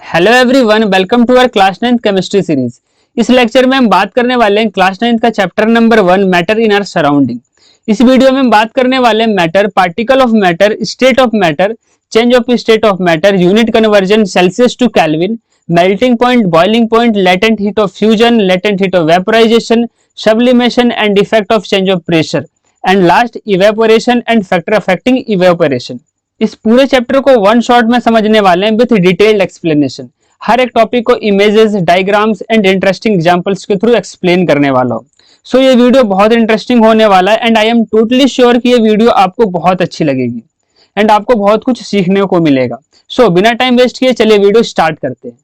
Hello everyone, welcome to our class 9th chemistry series. इस lecture में हम बात करने वाले हैं क्लास 9th का chapter number 1 matter in our surrounding. इस वीडियो में हम बात करने वाले हैं matter, particle of matter, state of matter, change of state of matter, unit conversion Celsius to Kelvin, melting point, boiling point, latent heat of fusion, latent heat of vaporisation, sublimation and effect of change of pressure, and last evaporation and factor affecting evaporation. इस पूरे chapter को one shot में समझने वाले हैं with detailed explanation. हर एक topic को images, diagrams and interesting examples के थ्रू एक्सप्लेन करने वाला हूं। सो ये वीडियो बहुत इंटरेस्टिंग होने वाला है and I am totally sure कि ये वीडियो आपको बहुत अच्छी लगेगी एंड आपको बहुत कुछ सीखने को मिलेगा। सो बिना टाइम वेस्ट किए चलिए वीडियो स्टार्ट करते हैं।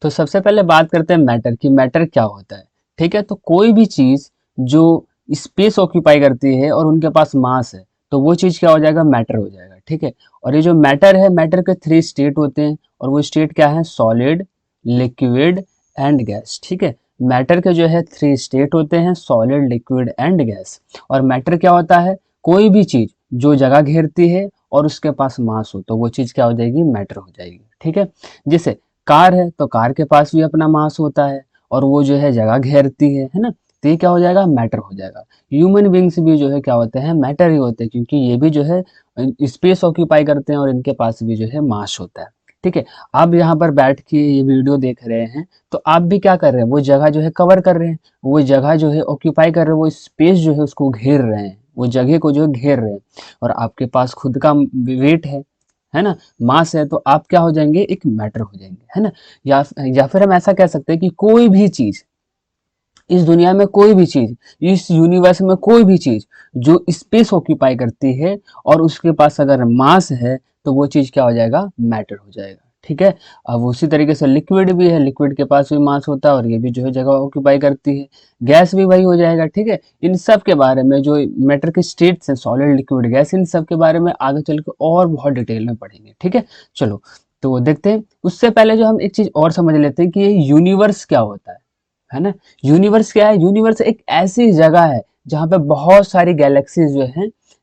तो सबसे पहले बात करते हैं मैटर की मैटर क्या होता है। ठीक है, तो कोई भी चीज जो स्पेस ऑक्यूपाई करती है और उनके पास मास है तो वो चीज क्या हो जाएगा, मैटर हो जाएगा। ठीक है, और ये जो मैटर है, मैटर के 3 स्टेट होते हैं और वो स्टेट क्या है, सॉलिड, लिक्विड एंड गैस। ठीक है, मैटर के जो है 3 स्टेट होते हैं, सॉलिड, लिक्विड एंड गैस। और मैटर क्या होता है, कोई भी चीज जो जगह घेरती है और उसके पास मास हो तो वो चीज क्या हो जाएगी, मैटर हो जाएगी। ठीक है, जैसे कार है तो कार के पास भी अपना मास होता है और वो जो है जगह घेरती है ना, तो ये क्या हो जाएगा, मैटर हो जाएगा। ह्यूमन बींग्स भी जो है क्या होते हैं, मैटर ही होते हैं, क्योंकि ये भी जो है स्पेस ऑक्यूपाई करते हैं और इनके पास भी जो है मास होता है। ठीक है, आप यहाँ पर बैठ के ये वीडियो देख रहे हैं तो आप भी क्या कर रहे हैं, वो जगह जो है कवर कर रहे हैं, वो जगह जो है ऑक्यूपाई कर रहे हैं, वो स्पेस जो है उसको घेर रहे हैं, वो जगह को जो है घेर रहे हैं। और आपके पास खुद का वेट है ना, मास है, तो आप क्या हो जाएंगे, एक मैटर हो जाएंगे, है ना। या फिर हम ऐसा कह सकते हैं कि कोई भी चीज इस दुनिया में, कोई भी चीज इस यूनिवर्स में, कोई भी चीज जो स्पेस ऑक्यूपाई करती है और उसके पास अगर मास है तो वो चीज क्या हो जाएगा, मैटर हो जाएगा। ठीक है, अब उसी तरीके से लिक्विड भी है, लिक्विड के पास भी मास होता है और ये भी जो है जगह ऑक्यूपाई करती है। गैस भी वही हो जाएगा। ठीक है, इन सब के बारे में जो मैटर के स्टेट्स हैं, सॉलिड, लिक्विड, गैस, इन सब के बारे में आगे चल के और बहुत डिटेल में पढ़ेंगे। ठीक है, चलो तो देखते हैं। उससे पहले जो हम एक चीज और समझ लेते हैं कि ये यूनिवर्स क्या होता है ना। यूनिवर्स क्या है, यूनिवर्स एक ऐसी जगह है जहाँ पे बहुत सारी गैलेक्सीज जो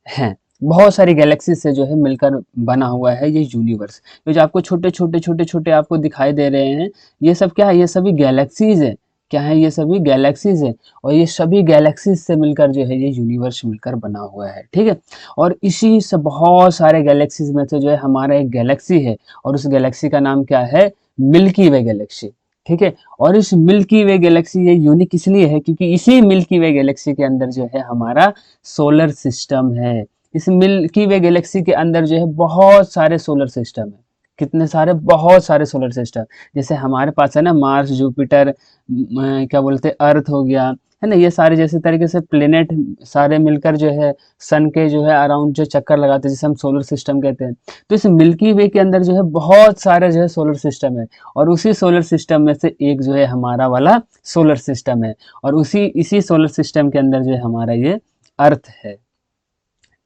हैं बहुत सारी गैलेक्सीज से जो है मिलकर बना हुआ है ये यूनिवर्स। ये जो आपको छोटे छोटे आपको दिखाई दे रहे हैं, ये सब क्या है, ये सभी गैलेक्सीज है। क्या है, ये सभी गैलेक्सीज है और ये सभी गैलेक्सीज से मिलकर जो है ये यूनिवर्स मिलकर बना हुआ है। ठीक है, और इसी से बहुत सारे गैलेक्सीज में से जो है हमारा एक गैलेक्सी है और उस गैलेक्सी का नाम क्या है, मिल्की वे गैलेक्सी। ठीक है, और इस मिल्की वे गैलेक्सी ये यूनिक इसलिए है क्योंकि इसी मिल्की वे गैलेक्सी के अंदर जो है हमारा सोलर सिस्टम है। इस मिल्की वे गैलेक्सी के अंदर जो है बहुत सारे सोलर सिस्टम है। कितने सारे, बहुत सारे सोलर सिस्टम। जैसे हमारे पास है ना मार्स, जुपिटर, क्या बोलते हैं, अर्थ हो गया, है ना, ये सारे जैसे तरीके से प्लेनेट सारे मिलकर जो है सन के जो है अराउंड जो चक्कर लगाते हैं जिसे हम सोलर सिस्टम कहते हैं। तो इस मिल्की वे के अंदर जो है बहुत सारे जो है सोलर सिस्टम है और उसी सोलर सिस्टम में से एक जो है हमारा वाला सोलर सिस्टम है और इसी सोलर सिस्टम के अंदर जो है हमारा ये अर्थ है।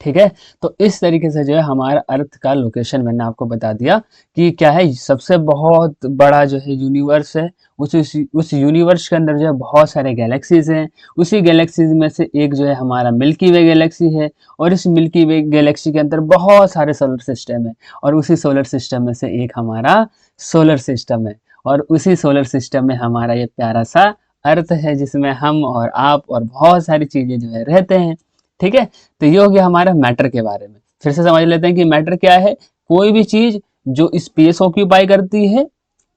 ठीक है, तो इस तरीके से जो है हमारा अर्थ का लोकेशन मैंने आपको बता दिया कि क्या है, सबसे बहुत बड़ा जो है यूनिवर्स है। उस यूनिवर्स के अंदर जो है बहुत सारे गैलेक्सीज हैं। उसी गैलेक्सीज में से एक जो है हमारा मिल्की वे गैलेक्सी है और इस मिल्की वे गैलेक्सी के अंदर बहुत सारे सोलर सिस्टम है और उसी सोलर सिस्टम में से एक हमारा सोलर सिस्टम है और उसी सोलर सिस्टम में हमारा ये प्यारा सा अर्थ है जिसमें हम और आप और बहुत सारी चीजें जो है रहते हैं। ठीक है, तो ये हो गया हमारा मैटर के बारे में। फिर से समझ लेते हैं कि मैटर क्या है, कोई भी चीज जो स्पेस ऑक्यूपाई करती है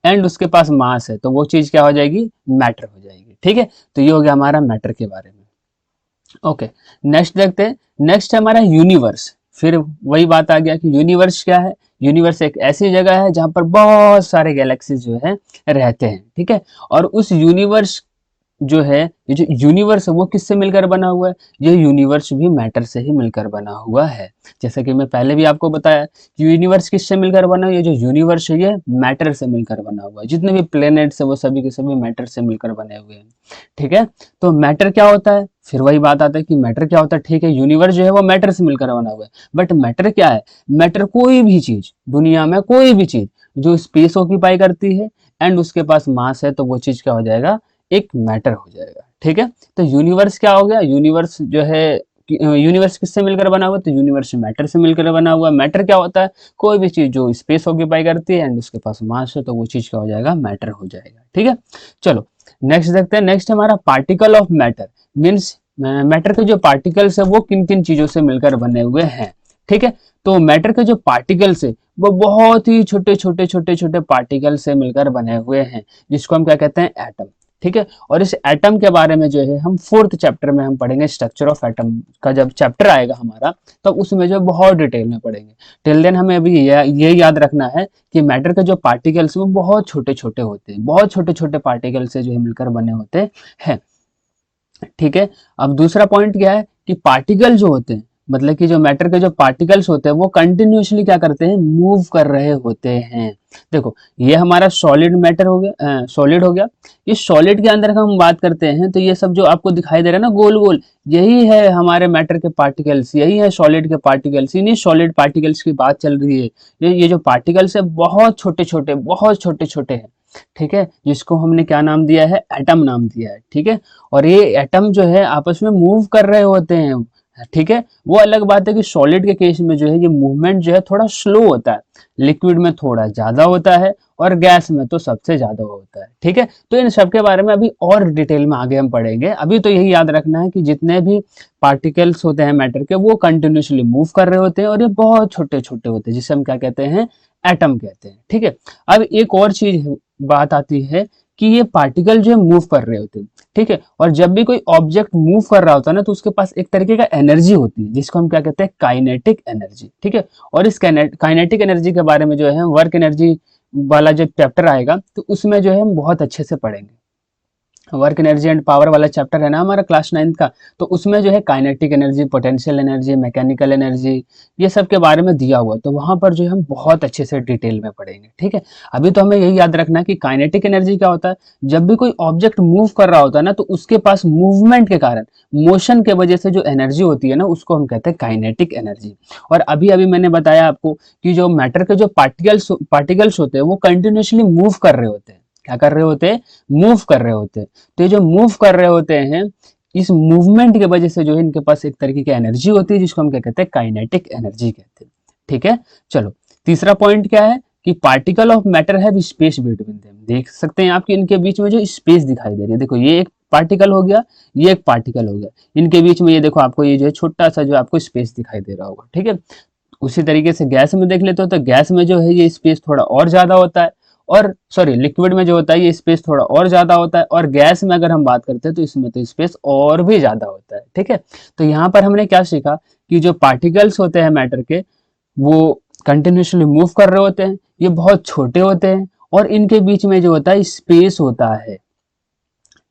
एंड उसके पास मास है तो वो चीज क्या हो जाएगी, मैटर हो जाएगी। ठीक है, तो ये हो गया हमारा मैटर के बारे में। ओके, नेक्स्ट देखते हैं। नेक्स्ट है हमारा यूनिवर्स। फिर वही बात आ गया कि यूनिवर्स क्या है। यूनिवर्स एक ऐसी जगह है जहां पर बहुत सारे गैलेक्सीज जो है रहते हैं। ठीक है, और उस यूनिवर्स जो है, ये जो यूनिवर्स है वो किससे मिलकर बना हुआ है, ये यूनिवर्स भी मैटर से ही मिलकर बना हुआ है। जैसे कि मैं पहले भी आपको बताया कि यूनिवर्स किससे मिलकर बना हुआ है, ये जो यूनिवर्स है ये मैटर से मिलकर बना हुआ है। जितने भी प्लेनेट्स है वो सभी के सभी मैटर से मिलकर बने हुए हैं। ठीक है, तो मैटर क्या होता है, फिर वही बात आता है कि मैटर क्या होता है। ठीक है, यूनिवर्स जो है वो मैटर से मिलकर बना हुआ है, बट मैटर क्या है, मैटर कोई भी चीज, दुनिया में कोई भी चीज जो स्पेस ऑक्यूपाई करती है एंड उसके पास मास है तो वो चीज क्या हो जाएगा, एक मैटर हो जाएगा। ठीक है, तो यूनिवर्स क्या हो गया, यूनिवर्स जो है यूनिवर्स किससे मिलकर बना हुआ है? तो यूनिवर्स मैटर से मिलकर बना हुआ है। मैटर क्या होता है? कोई भी चीज जो स्पेस ऑक्यूपाई करती है एंड उसके पास मास है, तो वो चीज क्या हो जाएगा? मैटर हो जाएगा। ठीक है, चलो नेक्स्ट देखते हैं। नेक्स्ट हमारा particle of matter, means matter के जो पार्टिकल्स है वो किन किन चीजों से मिलकर बने हुए हैं। ठीक है, तो मैटर के जो पार्टिकल्स है वो बहुत ही छोटे छोटे छोटे छोटे पार्टिकल से मिलकर बने हुए हैं, जिसको हम क्या कहते हैं? एटम। ठीक है, और इस एटम के बारे में जो है हम 4th चैप्टर में हम पढ़ेंगे। स्ट्रक्चर ऑफ एटम का जब चैप्टर आएगा हमारा, तो उसमें जो बहुत डिटेल में पढ़ेंगे। टिल देन हमें अभी ये याद रखना है कि मैटर के जो पार्टिकल्स वो बहुत छोटे छोटे होते हैं, बहुत छोटे छोटे पार्टिकल से जो है मिलकर बने होते हैं। ठीक है, अब दूसरा पॉइंट क्या है कि पार्टिकल जो होते हैं, मतलब कि जो मैटर के जो पार्टिकल्स होते हैं वो कंटिन्यूअसली क्या करते हैं? मूव कर रहे होते हैं। देखो ये हमारा सॉलिड मैटर हो गया, सॉलिड हो गया। इस सॉलिड के अंदर का हम बात करते हैं तो ये सब जो आपको दिखाई दे रहा है ना गोल गोल, यही है हमारे मैटर के पार्टिकल्स, यही है सॉलिड के पार्टिकल्स। इन्हीं सॉलिड पार्टिकल्स की बात चल रही है। ये जो पार्टिकल्स है बहुत छोटे छोटे, बहुत छोटे छोटे हैं। ठीक है, जिसको हमने क्या नाम दिया है? एटम नाम दिया है। ठीक है, और ये एटम जो है आपस में मूव कर रहे होते हैं। ठीक है, वो अलग बात है कि सॉलिड के केस में जो है ये मूवमेंट जो है थोड़ा स्लो होता है, लिक्विड में थोड़ा ज्यादा होता है और गैस में तो सबसे ज्यादा होता है। ठीक है, तो इन सब के बारे में अभी और डिटेल में आगे हम पढ़ेंगे। अभी तो यही याद रखना है कि जितने भी पार्टिकल्स होते हैं मैटर के वो कंटिन्यूसली मूव कर रहे होते हैं और ये बहुत छोटे छोटे होते हैं, जिसे हम क्या कहते हैं? एटम कहते हैं। ठीक है, अब एक और चीज बात आती है कि ये पार्टिकल जो है मूव कर रहे होते हैं। ठीक है, और जब भी कोई ऑब्जेक्ट मूव कर रहा होता है ना, तो उसके पास एक तरीके का एनर्जी होती है, जिसको हम क्या कहते हैं? Kinetic energy. ठीक है, और इस काइनेटिक एनर्जी के बारे में जो है वर्क एनर्जी वाला जो चैप्टर आएगा तो उसमें जो है हम बहुत अच्छे से पढ़ेंगे। वर्क एनर्जी एंड पावर वाला चैप्टर है ना हमारा क्लास 9th का, तो उसमें जो है kinetic energy, potential energy, mechanical energy, ये सब के बारे में दिया हुआ है। तो वहां पर जो है हम बहुत अच्छे से डिटेल में पढ़ेंगे। ठीक है, अभी तो हमें यही याद रखना है कि काइनेटिक एनर्जी क्या होता है? जब भी कोई ऑब्जेक्ट मूव कर रहा होता है ना, तो उसके पास मूवमेंट के कारण, मोशन के वजह से जो एनर्जी होती है ना, उसको हम कहते हैं काइनेटिक एनर्जी। और अभी अभी मैंने बताया आपको कि जो मैटर के जो पार्टिकल्स होते हैं वो कंटिन्यूसली मूव कर रहे होते हैं। क्या कर रहे होते हैं? मूव कर रहे होते हैं। तो ये जो मूव कर रहे होते हैं, इस मूवमेंट की वजह से जो है इनके पास एक तरीके की एनर्जी होती है, जिसको हम क्या कहते हैं? काइनेटिक एनर्जी कहते हैं। ठीक है, चलो तीसरा पॉइंट क्या है कि particle of matter have space between them. देख सकते हैं आपके इनके बीच में जो स्पेस दिखाई दे रही है। देखो ये एक पार्टिकल हो गया, ये एक पार्टिकल हो गया, इनके बीच में ये देखो आपको ये जो है छोटा सा जो आपको स्पेस दिखाई दे रहा होगा। ठीक है, उसी तरीके से गैस में देख लेते हो तो गैस में जो है ये स्पेस थोड़ा और ज्यादा होता है, और सॉरी लिक्विड में जो होता है ये स्पेस थोड़ा और ज्यादा होता है, और गैस में अगर हम बात करते हैं तो इसमें तो स्पेस और भी ज्यादा होता है। ठीक है, तो यहाँ पर हमने क्या सीखा कि जो पार्टिकल्स होते हैं मैटर के वो कंटिन्यूसली मूव कर रहे होते हैं, ये बहुत छोटे होते हैं और इनके बीच में जो होता है स्पेस होता है।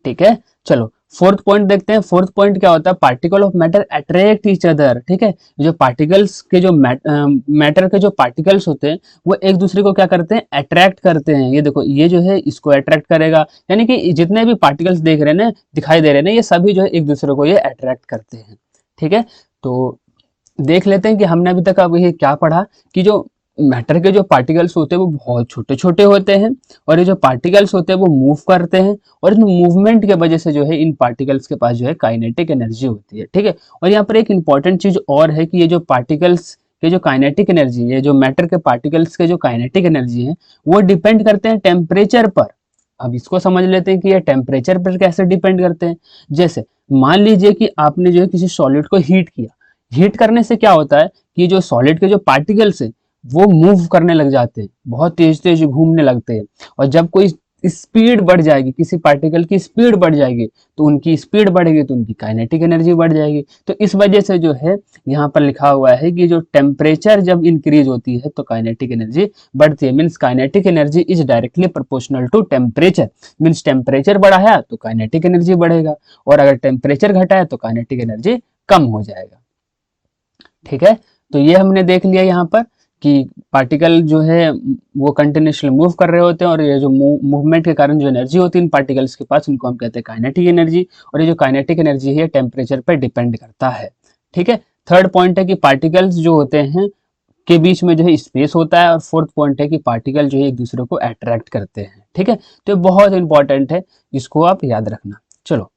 ठीक है, चलो फोर्थ पॉइंट देखते हैं। फोर्थ पॉइंट क्या होता है? Particle of matter attract each other. ठीक है, जो पार्टिकल्स के जो मैटर के जो पार्टिकल्स होते हैं वो एक दूसरे को क्या करते हैं? अट्रैक्ट करते हैं। ये देखो ये जो है इसको अट्रैक्ट करेगा, यानी कि जितने भी पार्टिकल्स देख रहे हैं ना, दिखाई दे रहे हैं ना, ये सभी जो है एक दूसरे को ये अट्रैक्ट करते हैं। ठीक है, तो देख लेते हैं कि हमने अभी तक अब ये क्या पढ़ा कि जो मैटर के जो पार्टिकल्स होते हैं वो बहुत छोटे छोटे होते हैं, और ये जो पार्टिकल्स होते हैं वो मूव करते हैं, और इन मूवमेंट के वजह से जो है इन पार्टिकल्स के पास जो है काइनेटिक एनर्जी होती है। ठीक है, और यहाँ पर एक इंपॉर्टेंट चीज और है कि ये जो पार्टिकल्स के जो काइनेटिक एनर्जी है, जो मैटर के पार्टिकल्स के जो काइनेटिक एनर्जी है, वो डिपेंड करते हैं टेम्परेचर पर। अब इसको समझ लेते हैं कि ये टेम्परेचर पर कैसे डिपेंड करते हैं। जैसे मान लीजिए कि आपने जो है किसी सॉलिड को हीट किया, हीट करने से क्या होता है कि जो सॉलिड के जो पार्टिकल्स है वो मूव करने लग जाते हैं, बहुत तेज तेज घूमने लगते हैं, और जब कोई स्पीड बढ़ जाएगी, किसी पार्टिकल की स्पीड बढ़ जाएगी, तो उनकी स्पीड बढ़ेगी तो उनकी काइनेटिक एनर्जी बढ़ जाएगी। तो इस वजह से जो है यहाँ पर लिखा हुआ है कि जो टेम्परेचर जब इंक्रीज होती है तो काइनेटिक एनर्जी बढ़ती है। Means kinetic energy is directly proportional to temperature. Means temperature बढ़ा है तो काइनेटिक एनर्जी बढ़ेगा, और अगर टेम्परेचर घटा है तो काइनेटिक एनर्जी कम हो जाएगा। ठीक है, तो ये हमने देख लिया यहाँ पर कि पार्टिकल जो है वो कंटिन्यूसली मूव कर रहे होते हैं, और ये जो मूवमेंट के कारण जो एनर्जी होती है इन पार्टिकल्स के पास, उनको हम कहते हैं काइनेटिक एनर्जी, और ये जो काइनेटिक एनर्जी है टेम्परेचर पर डिपेंड करता है। ठीक है, थर्ड पॉइंट है कि पार्टिकल्स जो होते हैं के बीच में जो है स्पेस होता है, और फोर्थ पॉइंट है कि पार्टिकल जो है एक दूसरे को अट्रैक्ट करते हैं। ठीक है, तो ये बहुत इंपॉर्टेंट है, इसको आप याद रखना। चलो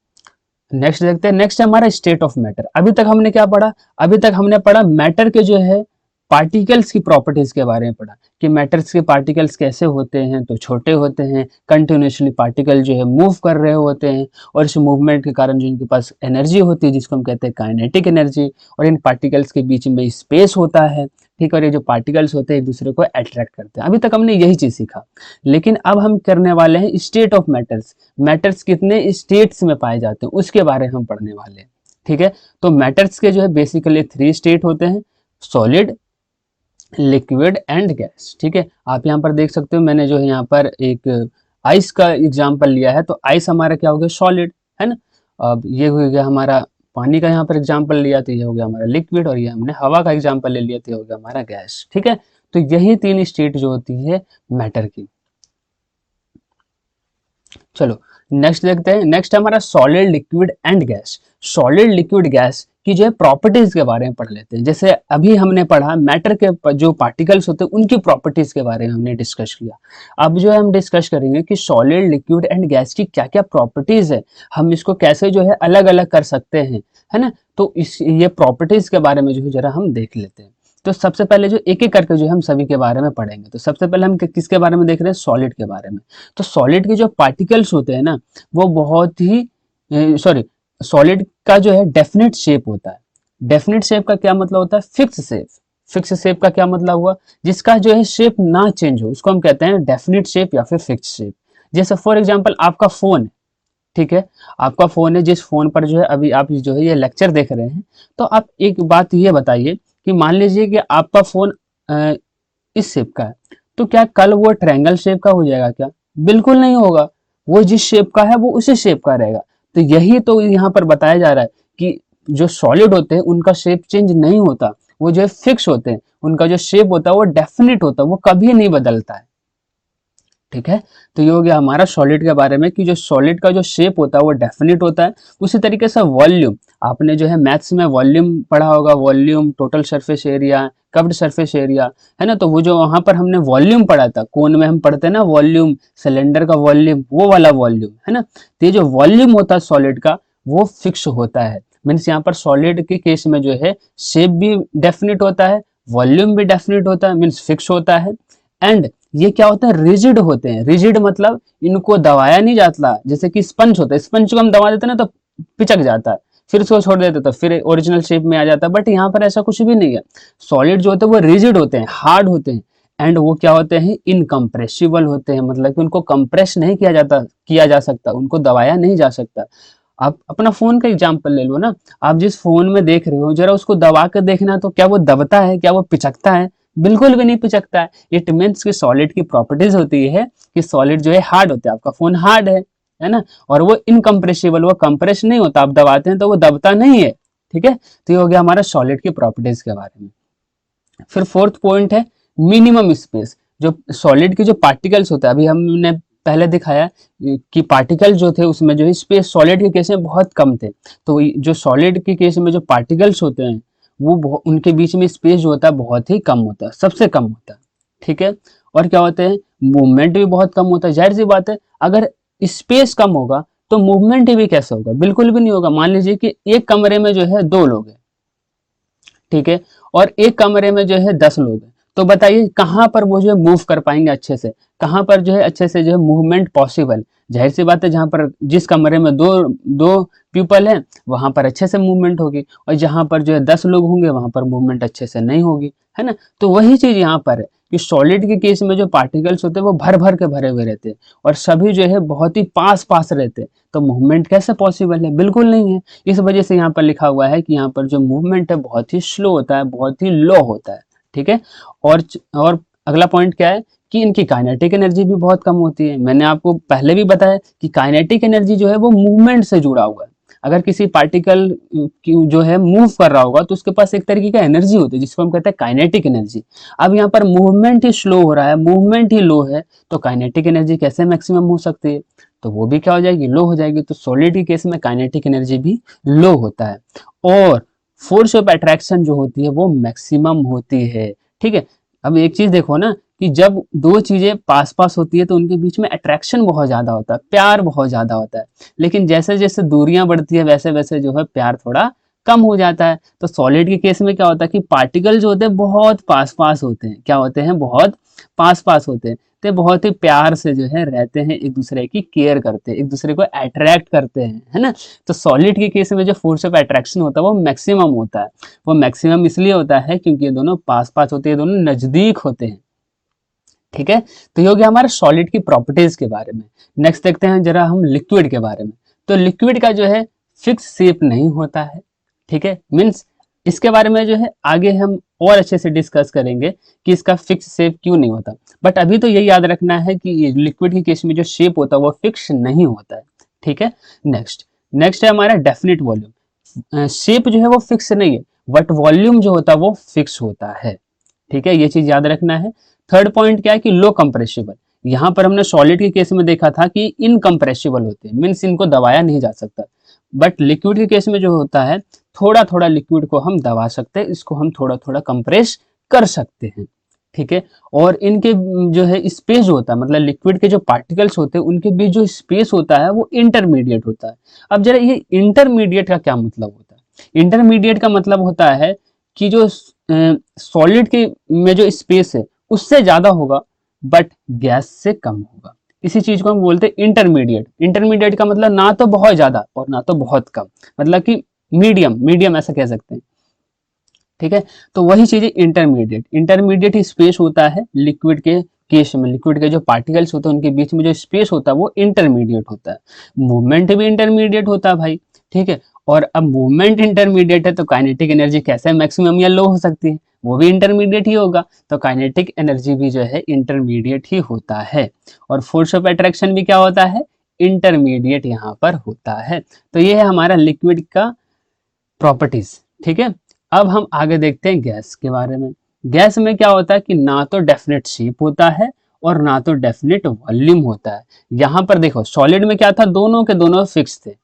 नेक्स्ट देखते हैं, नेक्स्ट है हमारा स्टेट ऑफ मैटर। अभी तक हमने क्या पढ़ा, अभी तक हमने पढ़ा मैटर के जो है पार्टिकल्स की प्रॉपर्टीज के बारे में पढ़ा कि मैटर्स के पार्टिकल्स कैसे होते हैं, तो छोटे होते हैं, कंटिन्यूसली पार्टिकल जो है मूव कर रहे होते हैं, और इस मूवमेंट के कारण जो इनके पास एनर्जी होती है जिसको हम कहते हैं काइनेटिक एनर्जी, और इन पार्टिकल्स के बीच में स्पेस होता है, ठीक है, और ये जो पार्टिकल्स होते हैं एक दूसरे को अट्रैक्ट करते हैं। अभी तक हमने यही चीज सीखा, लेकिन अब हम करने वाले हैं स्टेट ऑफ मैटर्स। मैटर्स कितने स्टेट्स में पाए जाते हैं उसके बारे में हम पढ़ने वाले हैं, ठीक है। तो मैटर्स के जो है बेसिकली 3 स्टेट होते हैं, सॉलिड, लिक्विड एंड गैस, ठीक है। आप यहाँ पर देख सकते हो, मैंने जो है यहाँ पर एक आइस का एग्जांपल लिया है, तो आइस हमारा क्या हो गया, सॉलिड, है ना। अब ये हो गया हमारा पानी का यहाँ पर एग्जांपल लिया तो ये हो गया हमारा लिक्विड, और ये हमने हवा का एग्जांपल ले लिया तो ये हो गया हमारा गैस, ठीक है। तो यही 3 स्टेट जो होती है मैटर की। चलो नेक्स्ट देखते हैं, नेक्स्ट हमारा solid, liquid and gas. Solid, liquid, gas की जो है प्रॉपर्टीज के बारे में पढ़ लेते हैं। जैसे अभी हमने पढ़ा मैटर के जो पार्टिकल्स होते हैं उनकी प्रॉपर्टीज के बारे में हमने डिस्कस किया, अब जो है हम डिस्कस करेंगे कि सॉलिड, लिक्विड एंड गैस की क्या क्या प्रॉपर्टीज है, हम इसको कैसे जो है अलग अलग कर सकते हैं, है ना। तो इस ये प्रॉपर्टीज के बारे में जो है जरा हम देख लेते हैं। तो सबसे पहले जो एक एक करके जो हम सभी के बारे में पढ़ेंगे, तो सबसे पहले हम किसके बारे में देख रहे हैं, सॉलिड के बारे में। तो सॉलिड के जो पार्टिकल्स होते हैं ना, वो बहुत ही सॉरी सॉलिड का जो है डेफिनेट शेप होता है। डेफिनेट शेप का क्या मतलब होता है, फिक्स शेप। फिक्स शेप का क्या मतलब हुआ, जिसका जो है शेप ना चेंज हो उसको हम कहते हैं डेफिनेट शेप या फिर फिक्स शेप। जैसे फॉर एग्जांपल आपका फोन है, ठीक है, आपका फोन है, जिस फोन पर जो है अभी आप जो है ये लेक्चर देख रहे हैं, तो आप एक बात ये बताइए कि मान लीजिए कि आपका फोन इस शेप का है, तो क्या कल वो ट्रायंगल शेप का हो जाएगा क्या, बिल्कुल नहीं होगा। वो जिस शेप का है वो उसी शेप का रहेगा। तो यही तो यहाँ पर बताया जा रहा है कि जो सॉलिड होते हैं उनका शेप चेंज नहीं होता, वो जो है फिक्स होते हैं, उनका जो शेप होता है वो डेफिनेट होता है, वो कभी नहीं बदलता है, ठीक है। तो ये हो गया हमारा सॉलिड के बारे में कि जो सॉलिड का जो शेप होता है वो डेफिनेट होता है। उसी तरीके से वॉल्यूम, आपने जो है मैथ्स में वॉल्यूम पढ़ा होगा, volume, total surface area, curved surface area, है ना। तो वो जो वहां पर हमने वॉल्यूम पढ़ा था, कोन में हम पढ़ते हैं ना वॉल्यूम, सिलेंडर का वॉल्यूम, वो वाला वॉल्यूम, है ना। तो ये जो वॉल्यूम होता है सॉलिड का वो फिक्स होता है। मीन्स यहाँ पर सॉलिड के केस में जो है शेप भी डेफिनेट होता है, वॉल्यूम भी डेफिनेट होता है, मीन्स फिक्स होता है। एंड ये क्या होता है, रिजिड होते हैं। रिजिड मतलब इनको दबाया नहीं जाता, जैसे कि स्पंज होता है, स्पंज को हम दबा देते हैं ना तो पिचक जाता है, फिर उसको छोड़ देते तो फिर ओरिजिनल शेप में आ जाता है, बट यहाँ पर ऐसा कुछ भी नहीं है। सॉलिड जो होते हैं वो रिजिड होते हैं, हार्ड होते हैं, एंड वो क्या होते हैं, इनकम्प्रेसिबल होते हैं, मतलब कि उनको कंप्रेस नहीं किया जा सकता, उनको दबाया नहीं जा सकता। आप अपना फोन का एग्जाम्पल ले लो ना, आप जिस फोन में देख रहे हो जरा उसको दबा कर देखना, तो क्या वो दबता है, क्या वो पिचकता है, बिल्कुल भी नहीं पिचकता है। इट मीन्स कि सॉलिड की प्रॉपर्टीज होती है कि सॉलिड जो है हार्ड होता है, आपका फोन हार्ड है ना, और वो इनकम्प्रेसिबल, वो कंप्रेस नहीं होता, आप दबाते हैं तो वो दबता नहीं है, ठीक है। तो ये हो गया हमारा सॉलिड की प्रॉपर्टीज के बारे में। फिर फोर्थ पॉइंट है मिनिमम स्पेस। जो सॉलिड के जो पार्टिकल्स होते हैं, अभी हमने पहले दिखाया कि पार्टिकल जो थे उसमें जो स्पेस सॉलिड के केस में बहुत कम थे, तो जो सॉलिड के केस में जो पार्टिकल्स होते हैं वो उनके बीच में स्पेस जो होता है बहुत ही कम होता है, सबसे कम होता है, ठीक है। और क्या होते हैं, मूवमेंट भी बहुत कम होता है। जाहिर सी बात है, अगर स्पेस कम होगा तो मूवमेंट भी कैसे होगा, बिल्कुल भी नहीं होगा। मान लीजिए कि एक कमरे में जो है 2 लोग हैं, ठीक है, और एक कमरे में जो है 10 लोग हैं, तो बताइए कहाँ पर वो जो है मूव कर पाएंगे अच्छे से, कहाँ पर जो है अच्छे से जो है मूवमेंट पॉसिबल। जाहिर सी बात है, जहाँ पर जिस कमरे में दो दो पीपल हैं वहां पर अच्छे से मूवमेंट होगी, और जहाँ पर जो है 10 लोग होंगे वहां पर मूवमेंट अच्छे से नहीं होगी, है ना। तो वही चीज यहाँ पर है कि सॉलिड के केस में जो पार्टिकल्स होते हैं वो भर भर के भरे हुए रहते हैं, और सभी जो है बहुत ही पास पास रहते हैं, तो मूवमेंट कैसे पॉसिबल है, बिल्कुल नहीं है। इस वजह से यहाँ पर लिखा हुआ है कि यहाँ पर जो मूवमेंट है बहुत ही स्लो होता है, बहुत ही लो होता है, ठीक है। और अगला पॉइंट क्या है कि इनकी काइनेटिक एनर्जी भी बहुत कम होती है। मैंने आपको पहले भी बताया कि काइनेटिक एनर्जी जो है वो मूवमेंट से जुड़ा हुआ है। अगर किसी पार्टिकल जो है मूव कर रहा होगा तो उसके पास एक तरीके का एनर्जी होती है जिसको हम कहते हैं काइनेटिक एनर्जी। अब यहाँ पर मूवमेंट ही स्लो हो रहा है, मूवमेंट ही लो है, तो काइनेटिक एनर्जी कैसे मैक्सिमम हो सकती है, तो वो भी क्या हो जाएगी, लो हो जाएगी। तो सॉलिड के केस में काइनेटिक एनर्जी भी लो होता है, और फोर्स ऑफ अट्रैक्शन जो होती है वो मैक्सिमम होती है, ठीक है। अब एक चीज देखो ना कि जब दो चीजें पास पास होती है तो उनके बीच में अट्रैक्शन बहुत ज्यादा होता है, प्यार बहुत ज्यादा होता है। लेकिन जैसे जैसे दूरियां बढ़ती है वैसे वैसे जो है प्यार थोड़ा कम हो जाता है। तो सॉलिड के केस में क्या होता है कि पार्टिकल जो होते हैं बहुत पास पास होते हैं, क्या होते हैं, बहुत पास पास होते हैं, तो बहुत ही प्यार से जो है रहते हैं, एक दूसरे की केयर करते हैं, एक दूसरे को अट्रैक्ट करते हैं, है ना। तो सॉलिड के केस में जो फोर्स ऑफ अट्रैक्शन होता है वो मैक्सिमम होता है। वो मैक्सिमम इसलिए होता है क्योंकि ये दोनों पास पास होते हैं, दोनों नजदीक होते हैं। ठीक है, तो ये हो गया हमारे सॉलिड की प्रॉपर्टीज के बारे में। नेक्स्ट देखते हैं जरा हम लिक्विड के बारे में। तो लिक्विड का जो है फिक्स शेप नहीं होता है। ठीक है, मीन्स इसके बारे में जो है आगे हम और अच्छे से डिस्कस करेंगे कि इसका फिक्स शेप क्यों नहीं होता। बट अभी तो यही याद रखना है कि लिक्विड के केस में जो शेप होता है वो फिक्स नहीं होता है। ठीक है, नेक्स्ट नेक्स्ट है हमारा डेफिनेट वॉल्यूम। शेप जो है वो फिक्स नहीं है, बट वॉल्यूम जो होता है वो फिक्स होता है। ठीक है, ये चीज याद रखना है। थर्ड पॉइंट क्या है कि लो कंप्रेसिबल। यहाँ पर हमने सॉलिड के केस में देखा था कि इनकम्प्रेसिबल होते हैं, मीन्स इनको दबाया नहीं जा सकता। बट लिक्विड के केस में जो होता है थोड़ा थोड़ा लिक्विड को हम दबा सकते हैं, इसको हम थोड़ा थोड़ा कंप्रेस कर सकते हैं। ठीक है, और इनके जो है स्पेस जो होता है, मतलब लिक्विड के जो पार्टिकल्स होते हैं उनके बीच जो स्पेस होता है वो इंटरमीडिएट होता है। अब जरा ये इंटरमीडिएट का क्या मतलब होता है? इंटरमीडिएट का मतलब होता है कि जो सॉलिड के में जो स्पेस है उससे ज्यादा होगा बट गैस से कम होगा। इसी चीज को हम बोलते हैं इंटरमीडिएट। इंटरमीडिएट का मतलब ना तो बहुत ज्यादा और ना तो बहुत कम, मतलब कि मीडियम, मीडियम ऐसा कह सकते हैं। ठीक है, तो वही चीज है इंटरमीडिएट। इंटरमीडिएट स्पेस होता है लिक्विड के केस में। लिक्विड के जो पार्टिकल्स होते हैं उनके बीच में जो स्पेस होता है वो इंटरमीडिएट होता है। मूवमेंट भी इंटरमीडिएट होता है भाई। ठीक है, और अब मूवमेंट इंटरमीडिएट है तो काइनेटिक एनर्जी कैसे मैक्सिमम या लो हो सकती है? वो भी इंटरमीडिएट ही होगा। तो काइनेटिक एनर्जी भी जो है इंटरमीडिएट ही होता है। और फोर्स ऑफ अट्रैक्शन भी क्या होता है? इंटरमीडिएट यहाँ पर होता है। तो ये है हमारा लिक्विड का प्रॉपर्टीज। ठीक है, अब हम आगे देखते हैं गैस के बारे में। गैस में क्या होता है कि ना तो डेफिनेट शेप होता है और ना तो डेफिनेट वॉल्यूम होता है। यहाँ पर देखो सॉलिड में क्या था, दोनों के दोनों फिक्स थे,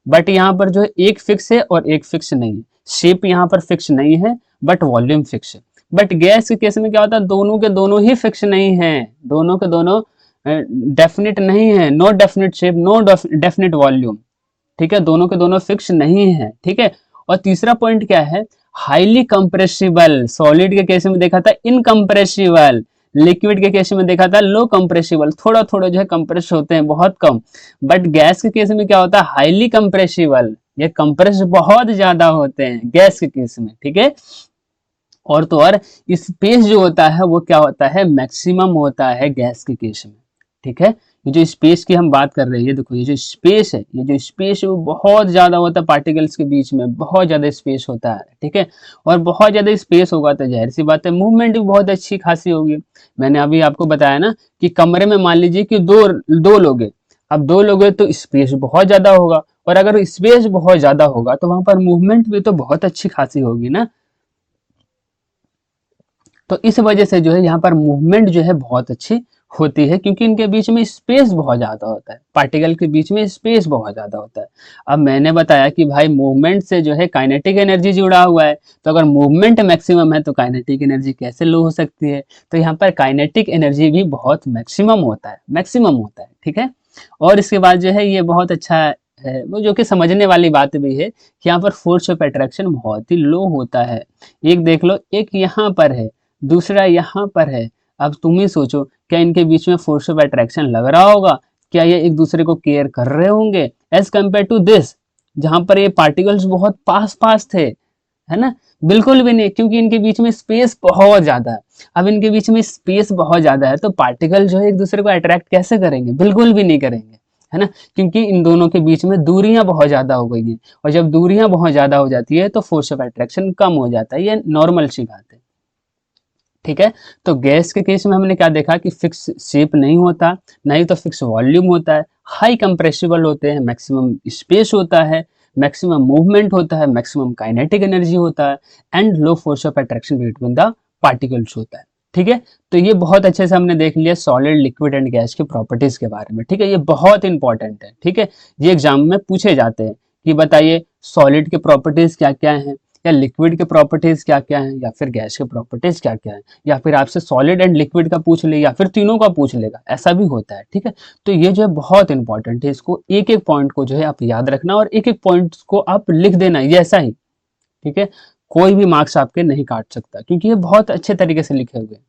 बट यहाँ पर जो है एक फिक्स है और एक फिक्स नहीं है। शेप यहाँ पर फिक्स नहीं है बट वॉल्यूम फिक्स है। बट गैस के केस में क्या होता है, दोनों के दोनों ही फिक्स नहीं है, दोनों के दोनों डेफिनेट नहीं है, no definite shape, no definite volume. ठीक है, दोनों के दोनों फिक्स नहीं है। ठीक है, और तीसरा पॉइंट क्या है, हाईली कंप्रेसिबल। सॉलिड के केस में देखा था इनकम्प्रेसिबल, लिक्विड के केस में देखा था लो कंप्रेसिबल, थोड़ा थोड़ा जो है कंप्रेस होते हैं, बहुत कम। बट गैस के केस में क्या होता है, हाईली कंप्रेसिबल, ये कंप्रेस बहुत ज्यादा होते हैं गैस के केस में। ठीक है, और तो और स्पेस जो होता है वो क्या होता है, मैक्सिमम होता है गैस के केस में। ठीक है, ये जो स्पेस की हम बात कर रहे हैं, देखो ये जो स्पेस है, ये जो स्पेस है वो बहुत ज्यादा होता है पार्टिकल्स के बीच में, बहुत ज्यादा स्पेस होता है। ठीक है, और बहुत ज्यादा स्पेस होगा तो जाहिर सी बात है मूवमेंट भी बहुत अच्छी खासी होगी। मैंने अभी आपको बताया ना कि कमरे में मान लीजिए कि दो लोग हैं। अब दो लोग हैं तो स्पेस बहुत ज्यादा होगा, और अगर स्पेस बहुत ज्यादा होगा तो वहां पर मूवमेंट भी तो बहुत अच्छी खासी होगी ना। तो इस वजह से जो है यहाँ पर मूवमेंट जो है बहुत अच्छी होती है, क्योंकि इनके बीच में स्पेस बहुत ज्यादा होता है, पार्टिकल के बीच में स्पेस बहुत ज्यादा होता है। अब मैंने बताया कि भाई मूवमेंट से जो है काइनेटिक एनर्जी जुड़ा हुआ है, तो अगर मूवमेंट मैक्सिमम है तो काइनेटिक एनर्जी कैसे लो हो सकती है? तो यहाँ पर काइनेटिक एनर्जी भी बहुत मैक्सिमम होता है, मैक्सिमम होता है। ठीक है, और इसके बाद जो है ये बहुत अच्छा है, वो जो कि समझने वाली बात भी है कि यहाँ पर फोर्स ऑफ अट्रैक्शन बहुत ही लो होता है। एक देख लो, एक यहाँ पर है, दूसरा यहाँ पर है। अब तुम ही सोचो, क्या इनके बीच में फोर्स ऑफ अट्रैक्शन लग रहा होगा? क्या ये एक दूसरे को केयर कर रहे होंगे एज कम्पेयर टू दिस, जहां पर ये पार्टिकल्स बहुत पास पास थे? है ना, बिल्कुल भी नहीं, क्योंकि इनके बीच में स्पेस बहुत ज्यादा है। अब इनके बीच में स्पेस बहुत ज्यादा है तो पार्टिकल जो है एक दूसरे को अट्रैक्ट कैसे करेंगे? बिल्कुल भी नहीं करेंगे, है ना, क्योंकि इन दोनों के बीच में दूरियां बहुत ज्यादा हो गई हैं, और जब दूरियां बहुत ज्यादा हो जाती है तो फोर्स ऑफ अट्रैक्शन कम हो जाता है, ये नॉर्मल सी बात है। ठीक है, तो गैस के केस में हमने क्या देखा कि फिक्स शेप नहीं होता, नहीं तो फिक्स वॉल्यूम होता है, हाई कंप्रेसिबल होते हैं, मैक्सिमम स्पेस होता है, मैक्सिमम मूवमेंट होता है, मैक्सिमम काइनेटिक एनर्जी होता है, and low force of attraction between the particles होता है। ठीक है, तो ये बहुत अच्छे से हमने देख लिया सॉलिड, लिक्विड एंड गैस के प्रॉपर्टीज के बारे में। ठीक है, ये बहुत इंपॉर्टेंट है। ठीक है, ये एग्जाम में पूछे जाते हैं कि बताइए सॉलिड के प्रॉपर्टीज क्या क्या हैं, या लिक्विड के प्रॉपर्टीज क्या क्या हैं, या फिर गैस के प्रॉपर्टीज क्या क्या हैं, या फिर आपसे सॉलिड एंड लिक्विड का पूछ ले, या फिर तीनों का पूछ लेगा, ऐसा भी होता है। ठीक है, तो ये जो है बहुत इंपॉर्टेंट है, इसको एक एक पॉइंट को जो है आप याद रखना और एक एक पॉइंट को आप लिख देना, ये ऐसा ही। ठीक है, कोई भी मार्क्स आपके नहीं काट सकता, क्योंकि ये बहुत अच्छे तरीके से लिखे हुए हैं,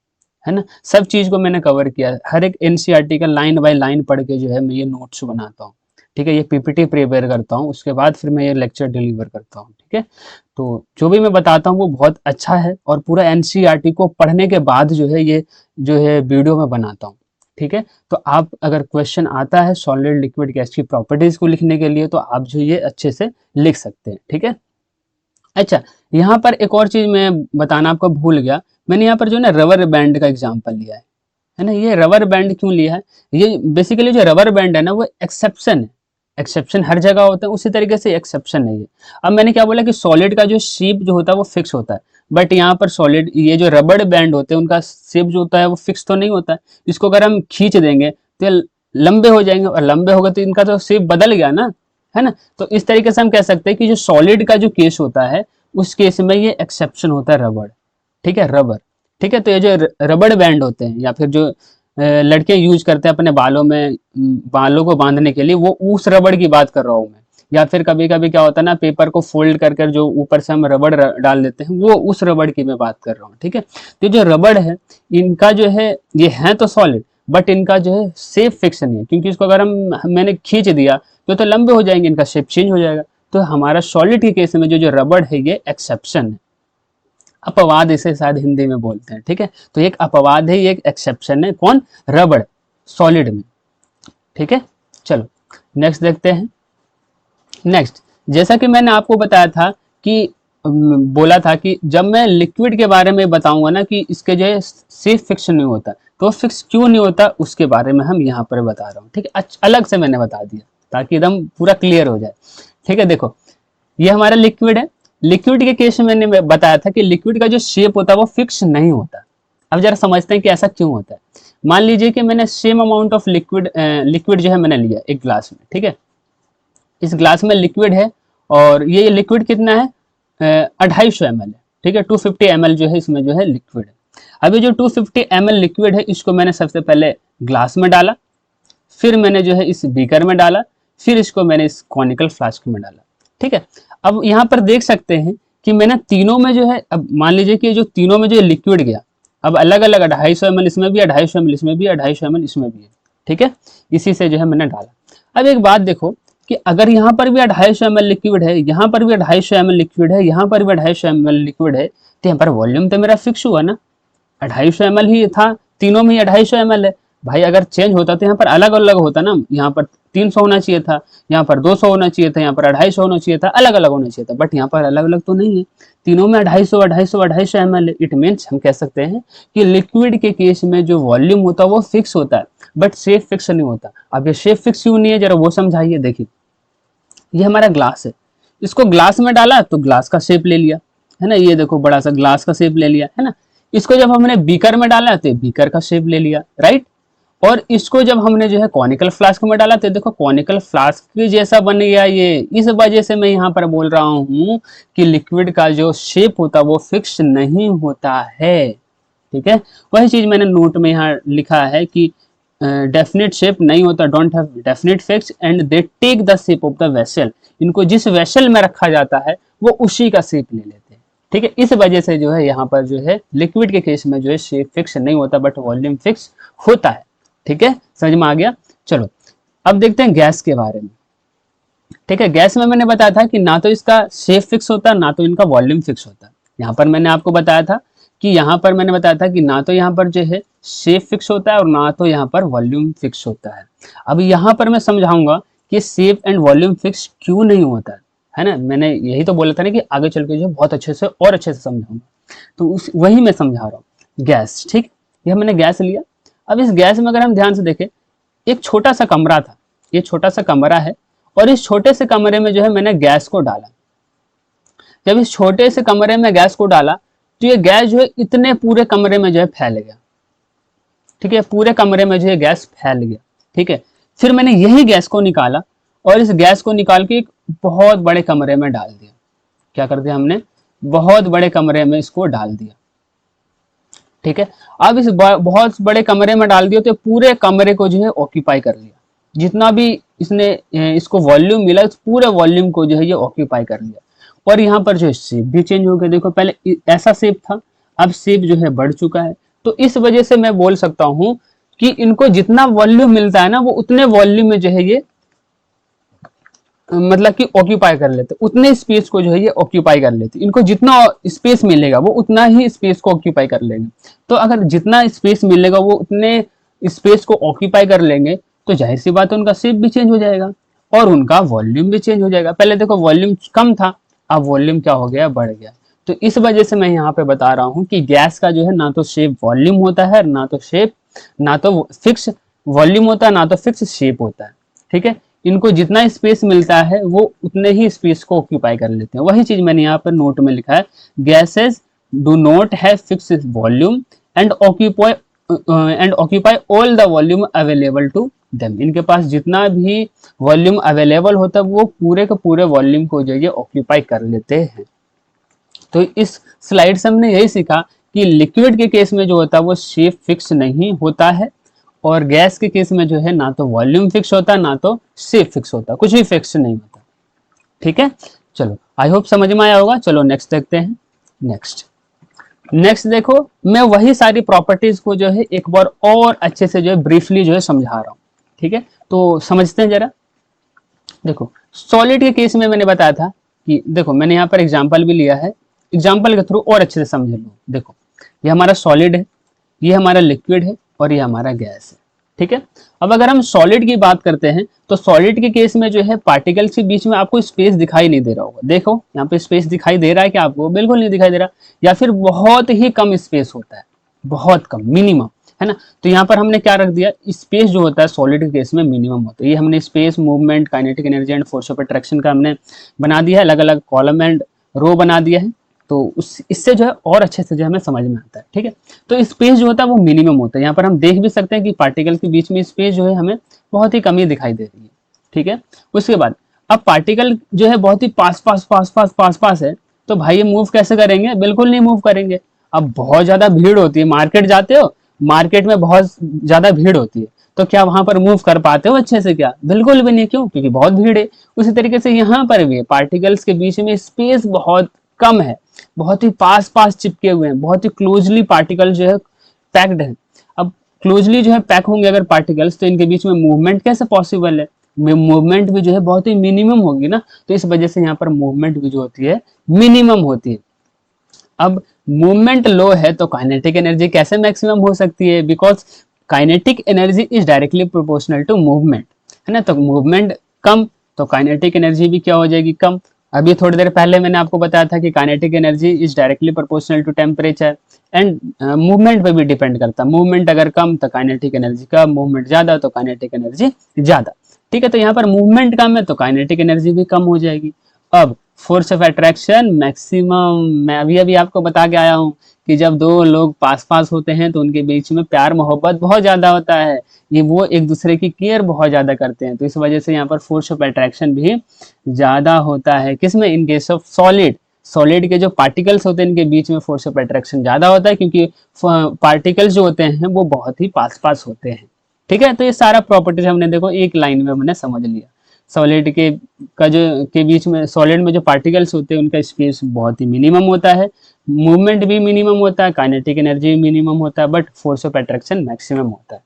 है ना। सब चीज को मैंने कवर किया, हर एक एनसीईआरटी का लाइन बाय लाइन पढ़ के जो है मैं ये नोट्स बनाता हूँ। ठीक है, ये पीपीटी प्रिपेयर करता हूँ, उसके बाद फिर मैं ये लेक्चर डिलीवर करता हूँ। ठीक है, तो जो भी मैं बताता हूँ वो बहुत अच्छा है, और पूरा एनसीईआरटी को पढ़ने के बाद जो है ये जो है वीडियो में बनाता हूँ। ठीक है, तो आप अगर क्वेश्चन आता है सॉलिड लिक्विड गैस की प्रॉपर्टीज को लिखने के लिए, तो आप जो ये अच्छे से लिख सकते हैं। ठीक है, अच्छा, यहाँ पर एक और चीज मैं बताना आपको भूल गया, मैंने यहाँ पर जो है ना रबर बैंड का एग्जांपल लिया है ना। ये रबर बैंड क्यों लिया है, ये बेसिकली जो रबर बैंड है ना वो एक्सेप्शन है। एक्सेप्शन हर जगह होता है, उसी तरीके से एक्सेप्शन नहीं है। अब मैंने क्या बोला कि सॉलिड का जो शेप जो होता है वो फिक्स होता है, बट यहाँ पर सॉलिड ये जो रबर बैंड होते हैं उनका शेप जो होता है वो फिक्स तो नहीं होता है। इसको अगर हम खींच देंगे तो ये लंबे हो जाएंगे, और लंबे हो गए तो इनका तो शेप बदल गया ना, है ना। तो इस तरीके से हम कह सकते हैं कि जो सॉलिड का जो केस होता है उस केस में ये एक्सेप्शन होता है रबड़। ठीक है, रबर। ठीक है, तो ये जो रबड़ बैंड होते हैं, या फिर जो लड़के यूज करते हैं अपने बालों में, बालों को बांधने के लिए, वो उस रबड़ की बात कर रहा हूँ मैं। या फिर कभी कभी क्या होता है ना, पेपर को फोल्ड कर कर जो ऊपर से हम रबड़ डाल देते हैं, वो उस रबड़ की मैं बात कर रहा हूँ। ठीक है, तो जो रबड़ है इनका जो है ये है तो सॉलिड, बट इनका जो है शेप फिक्स नहीं है, क्योंकि इसको अगर मैंने खींच दिया तो लंबे हो जाएंगे, इनका शेप चेंज हो जाएगा। तो हमारा सॉलिड के केस में जो रबड़ है ये एक्सेप्शन है, अपवाद इसे शायद हिंदी में बोलते हैं। ठीक है, तो एक अपवाद है, ये एक एक्सेप्शन है, कौन, रबड़, सॉलिड में। ठीक है, चलो नेक्स्ट देखते हैं। नेक्स्ट, जैसा कि मैंने आपको बताया था कि बोला था कि जब मैं लिक्विड के बारे में बताऊंगा ना कि इसके जो है सेफ फिक्स नहीं होता, तो फिक्स क्यों नहीं होता उसके बारे में हम यहाँ पर बता रहा हूँ। ठीक है, अलग से मैंने बता दिया ताकि एकदम पूरा क्लियर हो जाए। ठीक है, देखो ये हमारा लिक्विड है, लिक्विड के केस में मैंने बताया था कि लिक्विड का जो शेप होता है वो फिक्स नहीं होता। अब जरा समझते हैं कि ऐसा क्यों होता है। मान लीजिए कि मैंने सेम अमाउंट ऑफ लिक्विड जो है मैंने लिया एक ग्लास में। ठीक है, इस ग्लास में लिक्विड है, और ये लिक्विड कितना है, 250 ml है। ठीक है, 250 ml जो है इसमें जो है लिक्विड है। अभी जो 250 ml लिक्विड है इसको मैंने सबसे पहले ग्लास में डाला, फिर मैंने जो है इस बीकर में डाला, फिर इसको मैंने इस कॉनिकल फ्लास्क में डाला। ठीक है, अब यहाँ पर देख सकते हैं कि मैंने तीनों में जो है, अब मान लीजिए कि जो तीनों में जो लिक्विड गया, अब अलग अलग 250 ml इसमें भी, 250 ml इसमें भी, 250 ml इसमें भी है। ठीक है, इसी से जो है मैंने डाला। अब एक बात देखो कि अगर यहाँ पर भी 250 ml लिक्विड है, यहाँ पर भी 250 ml लिक्विड है, यहाँ पर भी 250 ml लिक्विड है, तो यहाँ पर वॉल्यूम तो मेरा फिक्स हुआ ना, 250 ml ही था, तीनों में ही 250 ml है। भाई अगर चेंज होता तो यहाँ पर अलग अलग होता ना, यहाँ पर 300 होना चाहिए था, यहाँ पर 200 होना चाहिए था, यहाँ पर 250 होना चाहिए था, अलग अलग होना चाहिए था, बट यहाँ पर अलग अलग तो नहीं है, तीनों में 250 250 250 ml है। इट मीन्स हम कह सकते हैं कि लिक्विड के केस में जो वॉल्यूम होता है वो फिक्स होता है, बट शेप फिक्स नहीं होता। अब ये शेप फिक्स क्यों नहीं है जरा वो समझाइए। देखिए ये हमारा ग्लास है, इसको ग्लास में डाला तो ग्लास का शेप ले लिया, है ना, ये देखो बड़ा सा ग्लास का शेप ले लिया, है ना। इसको जब हमने बीकर में डाला तो बीकर का शेप ले लिया, राइट। और इसको जब हमने जो है कॉनिकल फ्लास्क में डाला तो देखो कॉनिकल फ्लास्क के जैसा बन गया ये। इस वजह से मैं यहाँ पर बोल रहा हूँ कि लिक्विड का जो शेप होता है वो फिक्स नहीं होता है। ठीक है, वही चीज मैंने नोट में यहाँ लिखा है कि डेफिनेट शेप नहीं होता, don't have definite fix and they take the shape of the vessel. इनको जिस वेसल में रखा जाता है वो उसी का शेप ले लेते हैं। ठीक है, इस वजह से जो है यहाँ पर जो है लिक्विड के केस में जो है शेप फिक्स नहीं होता, बट वॉल्यूम फिक्स होता है। ठीक है, समझ में आ गया। चलो अब देखते हैं गैस के बारे में। ठीक है, गैस में मैंने बताया था कि ना तो इसका शेप फिक्स होता ना तो इनका वॉल्यूम फिक्स होता। यहाँ पर मैंने आपको बताया था कि यहाँ पर मैंने बताया था कि ना तो यहाँ पर जो है शेप फिक्स होता है और ना तो यहाँ पर वॉल्यूम फिक्स होता है। अब यहाँ पर मैं समझाऊंगा कि शेप एंड वॉल्यूम फिक्स क्यों नहीं होता है ना। मैंने यही तो बोला था ना कि आगे चल के जो बहुत अच्छे से और अच्छे से समझाऊंगा, तो वही मैं समझा रहा हूँ। गैस, ठीक, यह मैंने गैस लिया। अब इस गैस में अगर हम ध्यान से देखें, एक छोटा सा कमरा था, ये छोटा सा कमरा है, और इस छोटे से कमरे में जो है मैंने गैस को डाला। जब इस छोटे से कमरे में गैस को डाला तो ये गैस जो है इतने पूरे कमरे में जो है फैल गया। ठीक है, पूरे कमरे में जो है गैस फैल गया। ठीक है, फिर मैंने यही गैस को निकाला और इस गैस को निकाल के एक बहुत बड़े कमरे में डाल दिया। क्या कर दिया हमने, बहुत बड़े कमरे में इसको डाल दिया। ठीक है, अब इस बहुत बड़े कमरे में डाल दिया तो पूरे कमरे को जो है ऑक्यूपाई कर लिया। जितना भी इसने इसको वॉल्यूम मिला, उस पूरे वॉल्यूम को जो है ये ऑक्यूपाई कर लिया। और यहाँ पर जो शेप भी चेंज हो गया। देखो पहले ऐसा शेप था, अब शेप जो है बढ़ चुका है। तो इस वजह से मैं बोल सकता हूँ कि इनको जितना वॉल्यूम मिलता है ना, वो उतने वॉल्यूम में जो है ये मतलब कि ऑक्यूपाई कर लेते, उतने स्पेस को जो है ये ऑक्यूपाई कर लेते। इनको जितना स्पेस मिलेगा वो उतना ही स्पेस को ऑक्यूपाई कर लेंगे। तो अगर जितना स्पेस मिलेगा वो उतने स्पेस को ऑक्यूपाई कर लेंगे, तो जाहिर सी बात है उनका शेप भी चेंज हो जाएगा और उनका वॉल्यूम भी चेंज हो जाएगा। पहले देखो वॉल्यूम कम था, अब वॉल्यूम क्या हो गया, बढ़ गया। तो इस वजह से मैं यहाँ पे बता रहा हूँ कि गैस का जो है ना तो शेप वॉल्यूम होता है, ना तो शेप, ना तो फिक्स वॉल्यूम होता है, ना तो फिक्स शेप होता है। ठीक है, इनको जितना स्पेस मिलता है वो उतने ही स्पेस को ऑक्यूपाई कर लेते हैं। वही चीज मैंने यहाँ पर नोट में लिखा है, gases do not have fixed volume and occupy all the volume available to them. इनके पास जितना भी वॉल्यूम अवेलेबल होता है वो पूरे के पूरे वॉल्यूम को जो ये ऑक्यूपाई कर लेते हैं। तो इस स्लाइड से हमने यही सीखा कि लिक्विड के केस में जो होता है वो शेप फिक्स नहीं होता है, और गैस के केस में जो है ना तो वॉल्यूम फिक्स होता है ना तो शेप फिक्स होता, कुछ भी फिक्स नहीं होता। ठीक है, चलो आई होप समझ में आया होगा। चलो नेक्स्ट देखते हैं। नेक्स्ट देखो, मैं वही सारी प्रॉपर्टीज को जो है एक बार और अच्छे से जो है ब्रीफली जो है समझा रहा हूँ। ठीक है, तो समझते हैं जरा। देखो सॉलिड के केस में मैंने बताया था कि देखो मैंने यहाँ पर एग्जाम्पल भी लिया है, एग्जाम्पल के थ्रू और अच्छे से समझ लो। देखो ये हमारा सॉलिड है, ये हमारा लिक्विड है और ये हमारा गैस है। ठीक है, अब अगर हम सॉलिड की बात करते हैं तो सॉलिड के केस में जो है पार्टिकल्स के बीच में आपको स्पेस दिखाई नहीं दे रहा होगा। देखो यहाँ पे स्पेस दिखाई दे रहा है क्या आपको? बिल्कुल नहीं दिखाई दे रहा, या फिर बहुत ही कम स्पेस होता है, बहुत कम, मिनिमम, है ना। तो यहाँ पर हमने क्या रख दिया, स्पेस जो होता है सॉलिड के केस में मिनिमम होता है। ये हमने space, movement, kinetic energy and force of attraction का हमने बना दिया है, अलग अलग कॉलम एंड रो बना दिया है। तो इससे जो है और अच्छे से जो हमें समझ में आता है। ठीक है, तो स्पेस जो होता है वो मिनिमम होता है। यहाँ पर हम देख भी सकते हैं कि पार्टिकल के बीच में स्पेस जो है हमें बहुत ही कम ही दिखाई दे रही है। ठीक है, उसके बाद अब पार्टिकल जो है बहुत ही पास पास पास पास पास पास है, तो भाई ये मूव कैसे करेंगे? बिल्कुल नहीं मूव करेंगे। अब बहुत ज्यादा भीड़ होती है, मार्केट जाते हो, मार्केट में बहुत ज्यादा भीड़ होती है, तो क्या वहां पर मूव कर पाते हो अच्छे से? क्या, बिल्कुल भी नहीं। क्यों? क्योंकि बहुत भीड़ है। उसी तरीके से यहाँ पर भी पार्टिकल्स के बीच में स्पेस बहुत कम है, बहुत ही पास पास चिपके हुए हैं, बहुत ही क्लोजली पार्टिकल जो है पैक्ड है। अब क्लोजली जो है पैक होंगे अगर पार्टिकल्स, तो इनके बीच में मूवमेंट कैसे पॉसिबल है? मूवमेंट भी जो है बहुत ही मिनिमम होगी ना, तो इस वजह से यहाँ पर मूवमेंट भी जो होती है मिनिमम होती है। अब मूवमेंट लो है तो काइनेटिक एनर्जी कैसे मैक्सिमम हो सकती है? Because kinetic energy is directly proportional to movement, है ना। तो मूवमेंट कम तो काइनेटिक एनर्जी भी क्या हो जाएगी? कम। अभी थोड़ी देर पहले मैंने आपको बताया था कि kinetic energy is directly proportional to temperature and movement पे भी डिपेंड करता है। मूवमेंट अगर कम तो काइनेटिक एनर्जी कम, मूवमेंट ज्यादा तो काइनेटिक एनर्जी ज्यादा। ठीक है, तो यहाँ पर मूवमेंट कम है तो काइनेटिक एनर्जी भी कम हो जाएगी। अब फोर्स ऑफ अट्रैक्शन मैक्सिमम, मैं अभी अभी आपको बता के आया हूँ कि जब दो लोग पास पास होते हैं तो उनके बीच में प्यार मोहब्बत बहुत ज्यादा होता है, ये वो एक दूसरे की केयर बहुत ज्यादा करते हैं, तो इस वजह से यहाँ पर फोर्स ऑफ अट्रैक्शन भी ज्यादा होता है। किसमें? In case of solid. Solid के जो पार्टिकल्स होते हैं इनके बीच में फोर्स ऑफ अट्रैक्शन ज्यादा होता है, क्योंकि पार्टिकल्स जो होते हैं वो बहुत ही पास पास होते हैं। ठीक है, तो ये सारा प्रॉपर्टीज हमने देखो एक लाइन में हमने समझ लिया। सॉलिड के बीच में, सॉलिड में जो पार्टिकल्स होते हैं उनका स्पेस बहुत ही मिनिमम होता है, मूवमेंट भी मिनिमम होता है, काइनेटिक एनर्जी भी मिनिमम होता है, but force of attraction maximum होता है।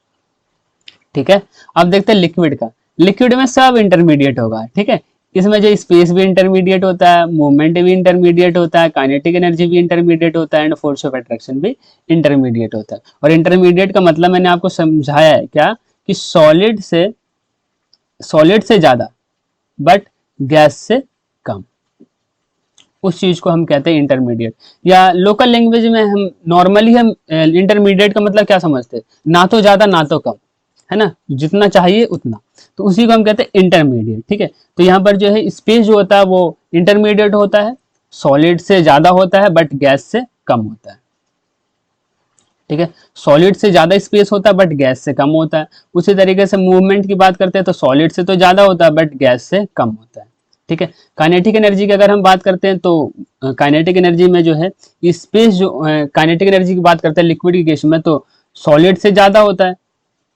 ठीक है, अब देखते हैं लिक्विड का। लिक्विड में सब इंटरमीडिएट होगा। ठीक है, इसमें जो स्पेस भी इंटरमीडिएट होता है, मूवमेंट भी इंटरमीडिएट होता है, काइनेटिक एनर्जी भी इंटरमीडिएट होता है एंड फोर्स ऑफ अट्रैक्शन भी इंटरमीडिएट होता है। और इंटरमीडिएट का मतलब मैंने आपको समझाया है क्या, कि सॉलिड से ज्यादा बट गैस से कम, उस चीज को हम कहते हैं इंटरमीडिएट। या लोकल लैंग्वेज में हम नॉर्मली हम इंटरमीडिएट का मतलब क्या समझते हैं? ना तो ज्यादा ना तो कम, है ना, जितना चाहिए उतना, तो उसी को हम कहते हैं इंटरमीडिएट। ठीक है, तो यहाँ पर जो है स्पेस जो होता है वो इंटरमीडिएट होता है, सॉलिड से ज्यादा होता है बट गैस से कम होता है। ठीक है, सॉलिड से ज्यादा स्पेस होता है बट गैस से कम होता है। उसी तरीके से मूवमेंट की बात करते हैं तो सॉलिड से तो ज्यादा होता है बट गैस से कम होता है। ठीक है। काइनेटिक एनर्जी की अगर हम बात करते हैं तो काइनेटिक एनर्जी में जो है स्पेस, जो काइनेटिक एनर्जी की बात करते हैं लिक्विड की केस में, तो सॉलिड से ज्यादा होता है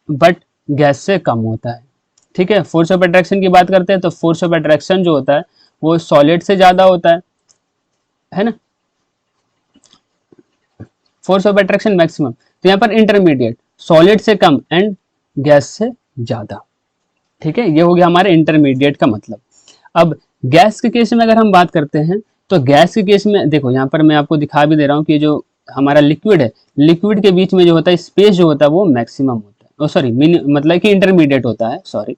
बट गैस से कम होता है। ठीक है। फोर्स ऑफ अट्रैक्शन की बात करते हैं तो फोर्स ऑफ अट्रैक्शन जो होता है वो सॉलिड से ज्यादा होता है ना। फोर्स ऑफ अट्रैक्शन मैक्सिमम, तो यहाँ पर इंटरमीडिएट, सॉलिड से कम एंड गैस से ज्यादा। ठीक है, ये हो गया हमारे इंटरमीडिएट का मतलब। अब गैस के केस में अगर हम बात करते हैं तो गैस के केस में देखो यहाँ पर मैं आपको दिखा भी दे रहा हूँ कि जो हमारा लिक्विड है, लिक्विड के बीच में जो होता है स्पेस जो होता है वो मैक्सिमम होता है, सॉरी मतलब कि इंटरमीडिएट होता है, सॉरी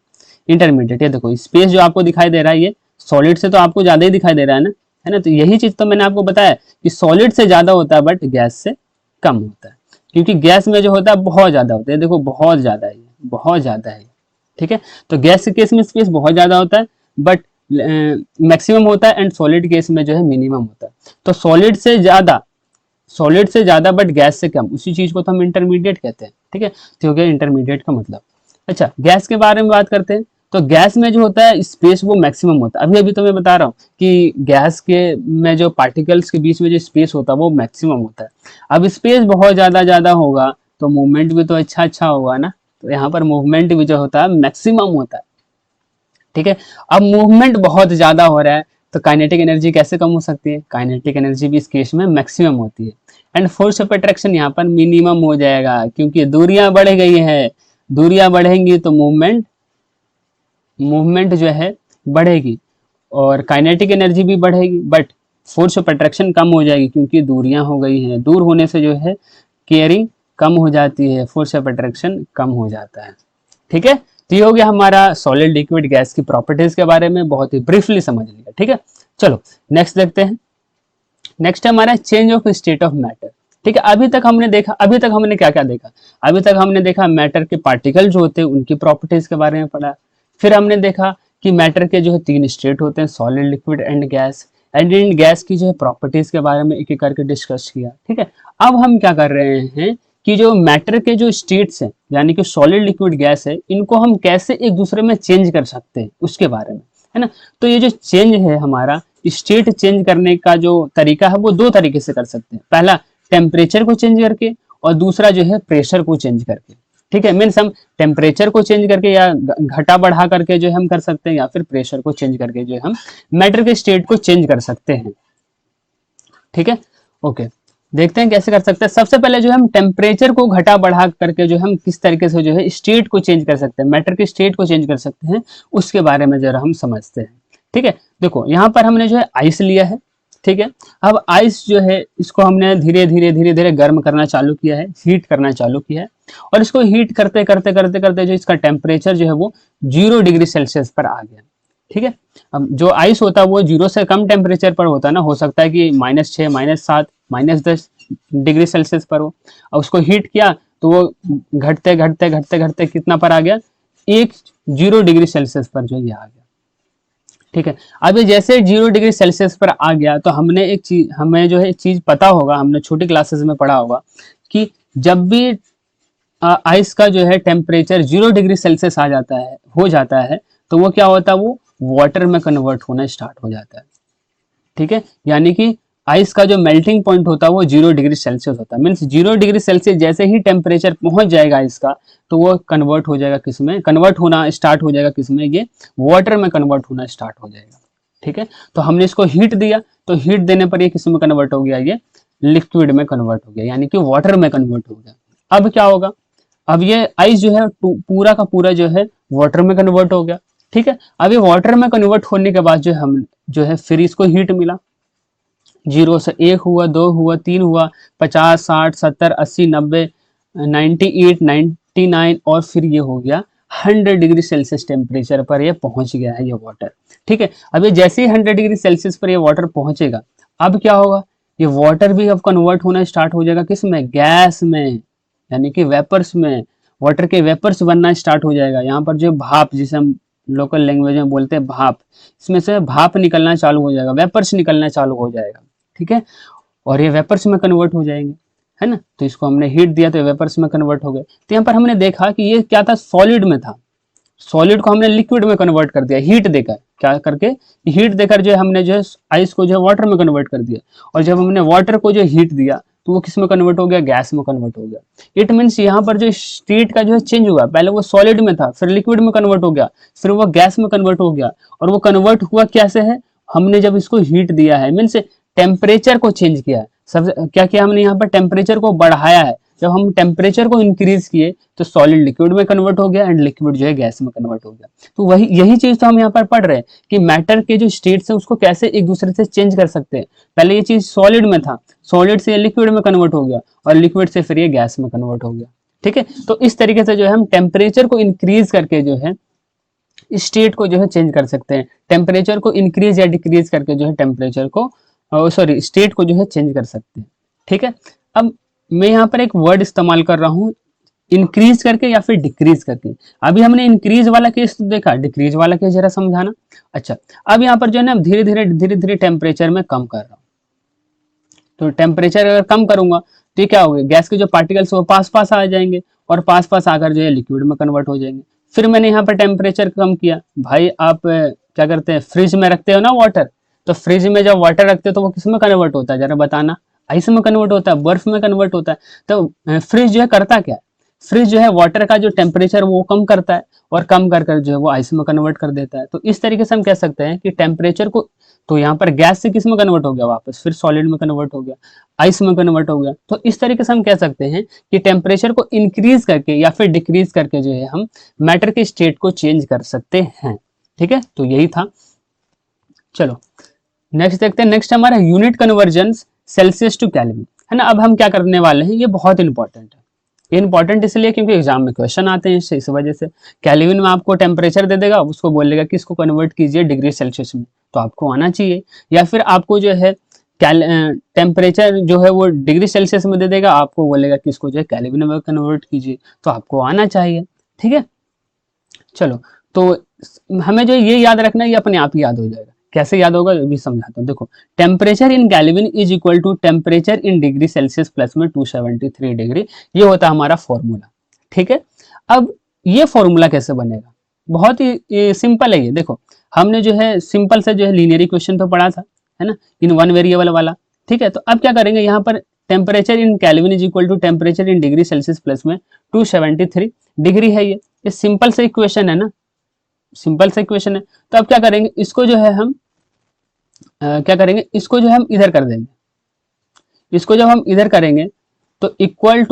इंटरमीडिएट। ये देखो स्पेस जो आपको दिखाई दे रहा है ये सॉलिड से तो आपको ज्यादा ही दिखाई दे रहा है ना। तो यही चीज तो मैंने आपको बताया कि सॉलिड से ज्यादा होता है बट गैस से कम होता है, क्योंकि गैस में जो होता है बहुत ज्यादा होता है। देखो बहुत ज्यादा है, बहुत ज्यादा है। ठीक है, तो गैस के केस में स्पेस बहुत ज्यादा होता है बट मैक्सिमम होता है, एंड सॉलिड केस में जो है मिनिमम होता है। तो सॉलिड से ज्यादा बट गैस से कम, उसी चीज को तो हम इंटरमीडिएट कहते हैं। ठीक है, तो हो गया इंटरमीडिएट का मतलब। अच्छा, गैस के बारे में बात करते हैं तो गैस में जो होता है स्पेस वो मैक्सिमम होता है। अभी तो मैं बता रहा हूँ कि गैस के में जो पार्टिकल्स के बीच में जो स्पेस होता है वो मैक्सिमम होता है। अब स्पेस बहुत ज्यादा होगा तो मूवमेंट भी तो अच्छा होगा ना, तो यहाँ पर मूवमेंट भी जो होता है मैक्सिमम होता है। ठीक है, अब मूवमेंट बहुत ज्यादा हो रहा है तो काइनेटिक एनर्जी कैसे कम हो सकती है, काइनेटिक एनर्जी भी इस केस में मैक्सिमम होती है। एंड फोर्स ऑफ अट्रैक्शन यहाँ पर मिनिमम हो जाएगा, क्योंकि दूरियां बढ़ गई है, दूरियां बढ़ेंगी तो मूवमेंट जो है बढ़ेगी और काइनेटिक एनर्जी भी बढ़ेगी, बट फोर्स ऑफ अट्रैक्शन कम हो जाएगी क्योंकि दूरियां हो गई हैं। दूर होने से जो है केयरिंग कम हो जाती है, फोर्स ऑफ अट्रैक्शन कम हो जाता है। ठीक है, तो ये हो गया हमारा सॉलिड लिक्विड गैस की प्रॉपर्टीज के बारे में, बहुत ही ब्रीफली समझ लिया। ठीक है, चलो नेक्स्ट देखते हैं। नेक्स्ट है हमारा change of state of matter. ठीक है, अभी तक हमने क्या क्या देखा, अभी तक हमने देखा मैटर के पार्टिकल जो होते हैं उनकी प्रॉपर्टीज के बारे में पढ़ा। फिर हमने देखा कि मैटर के जो है 3 स्टेट होते हैं, solid liquid and gas, and in gas की जो है प्रॉपर्टीज के बारे में एक एक करके डिस्कस किया। ठीक है, अब हम क्या कर रहे हैं कि जो मैटर के जो स्टेट्स हैं यानी कि सॉलिड लिक्विड गैस है, इनको हम कैसे एक दूसरे में चेंज कर सकते हैं उसके बारे में, है ना। तो ये जो चेंज है हमारा, स्टेट चेंज करने का जो तरीका है वो 2 तरीके से कर सकते हैं। पहला टेम्परेचर को चेंज करके और दूसरा जो है प्रेशर को चेंज करके। ठीक है, मीन्स हम टेम्परेचर को चेंज करके या घटा बढ़ा करके जो है हम कर सकते हैं, या फिर प्रेशर को चेंज करके जो है हम मैटर के स्टेट को चेंज कर सकते हैं। ठीक है, ओके, देखते हैं कैसे कर सकते हैं। सबसे पहले जो है हम टेम्परेचर को घटा बढ़ा करके जो हम किस तरीके से जो है स्टेट को चेंज कर सकते हैं, मैटर के स्टेट को चेंज कर सकते हैं, उसके बारे में जरा हम समझते हैं। ठीक है, देखो यहाँ पर हमने जो है आइस लिया है। ठीक है, अब आइस जो है इसको हमने धीरे धीरे गर्म करना चालू किया है, हीट करना चालू किया है, और इसको हीट करते करते जो इसका टेम्परेचर जो है वो 0 डिग्री सेल्सियस पर आ गया। ठीक है, अब जो आइस होता है वो 0 से कम टेम्परेचर पर होता है ना, हो सकता है कि -6, -7, -10 डिग्री सेल्सियस पर हो। अब उसको हीट किया तो वो घटते कितना पर आ गया, 0 डिग्री सेल्सियस पर जो ये आ गया। ठीक है, अब ये जैसे 0 डिग्री सेल्सियस पर आ गया तो हमें जो है एक चीज पता होगा, हमने छोटी क्लासेस में पढ़ा होगा कि जब भी आइस का जो है टेम्परेचर 0 डिग्री सेल्सियस हो जाता है तो वो क्या होता है, वो वाटर में कन्वर्ट होना स्टार्ट हो जाता है। ठीक है, यानी कि आइस का जो मेल्टिंग पॉइंट होता है वो 0 डिग्री सेल्सियस होता है। मीन्स 0 डिग्री सेल्सियस जैसे ही टेम्परेचर पहुंच जाएगा इसका तो वो कन्वर्ट हो जाएगा किसमें, कन्वर्ट होना स्टार्ट हो जाएगा किसमें, ये वाटर में कन्वर्ट होना स्टार्ट हो जाएगा। ठीक है, तो हमने इसको हीट दिया तो हीट देने पर ये किसमें कन्वर्ट हो गया, ये लिक्विड में कन्वर्ट हो गया, यानी कि वाटर में कन्वर्ट हो गया। अब क्या होगा, अब ये आइस जो है पूरा का पूरा जो है वाटर में कन्वर्ट हो गया। ठीक है, अब ये वाटर में कन्वर्ट होने के बाद जो हम जो है फिर इसको हीट मिला, 0 से 1 हुआ, 2 हुआ, 3 हुआ, 50, 60, 70, 80, 90, 98, 99 और फिर ये हो गया 100 डिग्री सेल्सियस टेम्परेचर पर ये पहुंच गया है ये वाटर। ठीक है, अब ये जैसे ही 100 डिग्री सेल्सियस पर ये वाटर पहुंचेगा, अब क्या होगा, ये वाटर भी अब कन्वर्ट होना स्टार्ट हो जाएगा किसमें, गैस में, यानी कि वेपर्स में, वाटर के वेपर्स बनना स्टार्ट हो जाएगा। यहाँ पर जो भाप, जिसे हम लोकल लैंग्वेज में बोलते हैं भाप, इसमें से भाप निकलना चालू हो जाएगा, वेपर्स निकलना चालू हो जाएगा। ठीक है, और ये वेपर्स में कन्वर्ट हो जाएंगे, है ना। तो इसको हमने हीट दिया तो वेपर्स में कन्वर्ट हो गए। तो यहाँ पर हमने देखा कि ये क्या था, सॉलिड में था, सॉलिड को हमने लिक्विड में कन्वर्ट कर दिया हीट देकर। क्या करके, हीट देकर जो है हमने जो है आइस को जो है वाटर में कन्वर्ट कर दिया, और जब हमने वाटर को जो हीट दिया तो वो किस में कन्वर्ट हो गया, गैस में कन्वर्ट हो गया। इट मीन्स यहाँ पर जो स्टेट का जो है चेंज हुआ, पहले वो सॉलिड में था, फिर लिक्विड में कन्वर्ट हो गया, फिर वो गैस में कन्वर्ट हो गया, और वो कन्वर्ट हुआ कैसे है, हमने जब इसको हीट दिया है, मीन्स टेम्परेचर को चेंज किया है। सब क्या किया हमने यहाँ पर, टेम्परेचर को बढ़ाया है। जब हम टेम्परेचर को इंक्रीज किए तो सॉलिड लिक्विड में कन्वर्ट हो गया, एंड लिक्विड जो है गैस में कन्वर्ट हो गया। तो वही यही चीज तो हम यहाँ पर पढ़ रहे हैं कि मैटर के जो स्टेट्स है उसको कैसे एक दूसरे से चेंज कर सकते हैं। पहले ये चीज सॉलिड में था, सॉलिड से लिक्विड में कन्वर्ट हो गया, और लिक्विड से फिर ये गैस में कन्वर्ट हो गया। ठीक है, तो इस तरीके से जो है हम टेम्परेचर को इंक्रीज करके जो है स्टेट को जो है चेंज कर सकते हैं। टेम्परेचर को इंक्रीज या डिक्रीज करके जो है टेम्परेचर को स्टेट को जो है चेंज कर सकते हैं। ठीक है, अब मैं यहाँ पर एक वर्ड इस्तेमाल कर रहा हूँ, इंक्रीज करके या फिर डिक्रीज करके। अभी हमने इंक्रीज वाला केस तो देखा, डिक्रीज वाला केस जरा समझाना। अच्छा, अब यहाँ पर जो है ना धीरे धीरे टेम्परेचर में कम कर रहा हूँ, तो टेम्परेचर अगर कम करूंगा तो ये क्या होगा, गैस के जो पार्टिकल्स वो पास पास आ जाएंगे, और पास पास आकर जो है लिक्विड में कन्वर्ट हो जाएंगे। फिर मैंने यहाँ पर टेम्परेचर कम किया, भाई आप क्या करते हैं, फ्रिज में रखते हो ना वाटर, तो फ्रिज में जब वाटर रखते हो तो वो किस में कन्वर्ट होता है, जरा बताना, आइस में कन्वर्ट होता है, बर्फ में कन्वर्ट होता है। तो फ्रिज जो है करता क्या है, फ्रिज जो है वाटर का जो टेम्परेचर वो कम करता है, और कम कर कर जो है वो आइस में कन्वर्ट कर देता है। तो इस तरीके से हम कह सकते हैं कि टेम्परेचर को, तो यहाँ पर गैस से किस में कन्वर्ट हो गया वापस, फिर सॉलिड में कन्वर्ट हो गया, आइस में कन्वर्ट हो गया। तो इस तरीके से हम कह सकते हैं कि टेम्परेचर को इंक्रीज करके या फिर डिक्रीज करके जो है हम मैटर के स्टेट को चेंज कर सकते हैं। ठीक है, तो यही था। चलो नेक्स्ट देखते हैं। नेक्स्ट हमारा unit conversion Celsius to Kelvin है ना। अब हम क्या करने वाले हैं, ये बहुत इंपॉर्टेंट है। ये इंपॉर्टेंट इसलिए क्योंकि एग्जाम में क्वेश्चन आते हैं इस वजह से। केल्विन में आपको टेम्परेचर दे देगा, उसको बोलेगा कि इसको कन्वर्ट कीजिए डिग्री सेल्सियस में, तो आपको आना चाहिए। या फिर आपको जो है टेम्परेचर जो है वो डिग्री सेल्सियस में दे देगा, आपको बोलेगा कि इसको जो है केल्विन में कन्वर्ट कीजिए, तो आपको आना चाहिए। ठीक है, चलो तो हमें जो ये याद रखना है, ये अपने आप ही याद हो जाएगा। कैसे याद होगा ये भी समझाता हूँ। देखो, temperature in Kelvin is equal to temperature in degree Celsius plus में 273 डिग्री, ये होता है हमारा फॉर्मूला। ठीक है, अब ये फॉर्मूला कैसे बनेगा, बहुत ही सिंपल है ये। देखो, हमने जो है सिंपल से जो है लीनियर इक्वेशन तो पढ़ा था, है ना, इन वन वेरिएबल वाला। ठीक है, तो अब क्या करेंगे, यहाँ पर temperature in Kelvin is equal to temperature in degree Celsius plus में 273 डिग्री है। ये सिंपल से इक्वेशन है ना, सिंपल सा इक्वेशन है। तो अब क्या करेंगे, इसको जो है हम क्या करेंगे, इसको जो है हम इधर कर देंगे। इसको जब हम इधर करेंगे तो इक्वल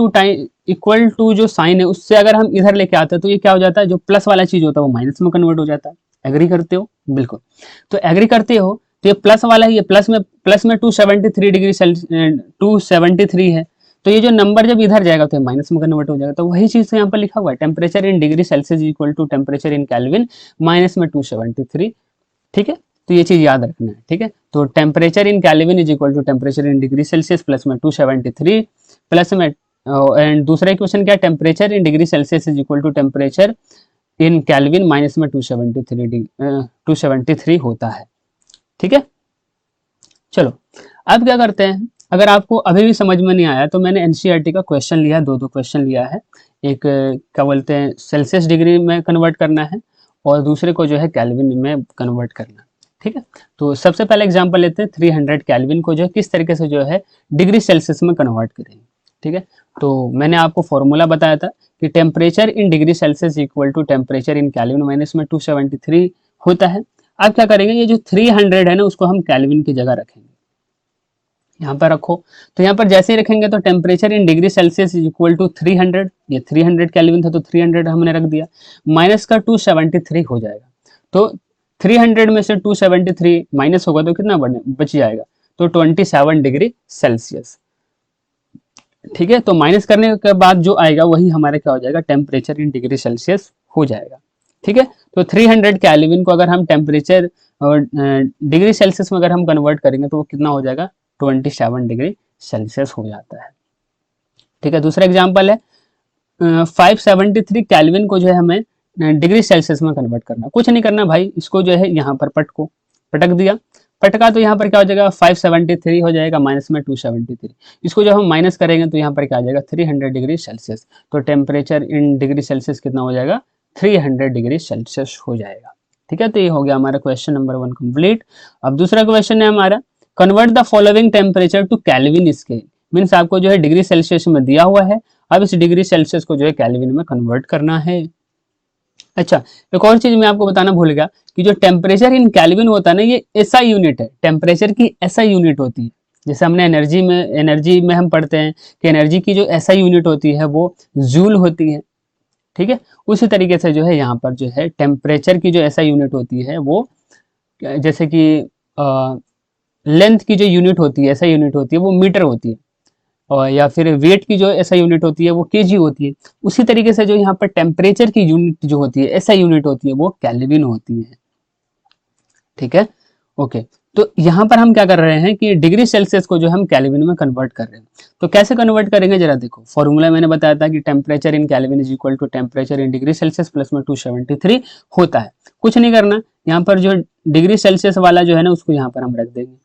टू जो साइन है उससे अगर हम इधर लेके आते हैं तो ये क्या हो जाता है, जो प्लस वाला चीज होता है वो माइनस में कन्वर्ट हो जाता है। एग्री करते हो, बिल्कुल। तो एग्री करते हो, तो ये प्लस वाला है, ये प्लस में 273 डिग्री 273 है, तो ये जो नंबर जब इधर जाएगा तो माइनस में कन्वर्ट हो जाएगा। तो वही चीज यहाँ पर लिखा हुआ है, temperature in degree Celsius equal to temperature in Kelvin minus में 273। ठीक है, तो ये चीज याद रखना है। ठीक है, तो temperature in Kelvin is equal to temperature in degree Celsius plus में 273 प्लस में एंड दूसरा इक्वेशन क्या है, temperature in degree Celsius is equal to temperature in Kelvin minus में 273 होता है। ठीक है, चलो अब क्या करते हैं, अगर आपको अभी भी समझ में नहीं आया तो मैंने एनसीईआरटी का क्वेश्चन लिया है, दो क्वेश्चन लिया है। एक क्या बोलते हैं, सेल्सियस डिग्री में कन्वर्ट करना है, और दूसरे को जो है केल्विन में कन्वर्ट करना है। ठीक है, तो सबसे पहले एग्जांपल लेते हैं, 300 केल्विन को जो है किस तरीके से जो है डिग्री सेल्सियस में कन्वर्ट करेंगे। ठीक है, तो मैंने आपको फॉर्मूला बताया था कि temperature in degree Celsius equal to temperature in Kelvin minus में 273 होता है। अब क्या करेंगे, ये जो 300 है ना उसको हम केल्विन की जगह रखेंगे, यहाँ पर रखो। तो यहाँ पर जैसे ही रखेंगे तो temperature in degree Celsius is equal to 300, ये 300 केल्विन था तो 300 हमने रख दिया, माइनस का 273 हो जाएगा। तो 300 में से 273 माइनस होगा तो कितना बच जाएगा, तो 27 डिग्री सेल्सियस। ठीक है, तो माइनस करने के बाद जो आएगा वही हमारा क्या हो जाएगा, टेम्परेचर इन डिग्री सेल्सियस हो जाएगा। ठीक है, तो 300 केल्विन को अगर हम टेम्परेचर डिग्री सेल्सियस में अगर हम कन्वर्ट करेंगे तो वो कितना हो जाएगा, 27 डिग्री सेल्सियस हो जाता है। ठीक है, दूसरा एग्जांपल है 573 केल्विन को जो है हमें डिग्री सेल्सियस में कन्वर्ट करना। कुछ नहीं करना भाई, इसको जो है यहाँ पर पटक दिया, पटका तो यहाँ पर क्या हो जाएगा, 573 हो जाएगा माइनस में 273। इसको जब हम माइनस करेंगे तो यहाँ पर क्या आ जाएगा, 300 डिग्री सेल्सियस। तो टेम्परेचर इन डिग्री सेल्सियस कितना हो जाएगा, 300 डिग्री सेल्सियस हो जाएगा। ठीक है, तो ये हो गया हमारा क्वेश्चन नंबर 1 कंप्लीट। अब दूसरा क्वेश्चन है हमारा, convert the following temperature to Kelvin scale. Means आपको जो है डिग्री सेल्सियस में दिया हुआ है, अब इस डिग्री सेल्सियस को जो है केल्विन में कन्वर्ट करना है। अच्छा, एक और चीज मैं आपको बताना भूल गया कि जो टेम्परेचर इन केल्विन होता है ना, ये ऐसा यूनिट है, टेम्परेचर की ऐसा यूनिट होती है। जैसे हमने एनर्जी में हम पढ़ते हैं कि एनर्जी की जो ऐसा यूनिट होती है वो जूल होती है। ठीक है, उसी तरीके से जो है यहाँ पर जो है टेम्परेचर की जो ऐसा यूनिट होती है वो, जैसे कि लेंथ की जो यूनिट होती है, ऐसा यूनिट होती है वो मीटर होती है, और या फिर वेट की जो ऐसा यूनिट होती है वो केजी होती है। उसी तरीके से जो यहाँ पर टेम्परेचर की यूनिट जो होती है, ऐसा यूनिट होती है, वो केल्विन होती है। ठीक है, ओके। तो यहाँ पर हम क्या कर रहे हैं कि डिग्री सेल्सियस को जो हम केल्विन में कन्वर्ट कर रहे हैं। तो कैसे कन्वर्ट करेंगे जरा देखो, फॉर्मूला मैंने बताया था कि temperature in Kelvin is equal to temperature in degree Celsius plus में 273 होता है। कुछ नहीं करना, यहाँ पर जो डिग्री सेल्सियस वाला जो है ना, उसको यहाँ पर हम रख देंगे,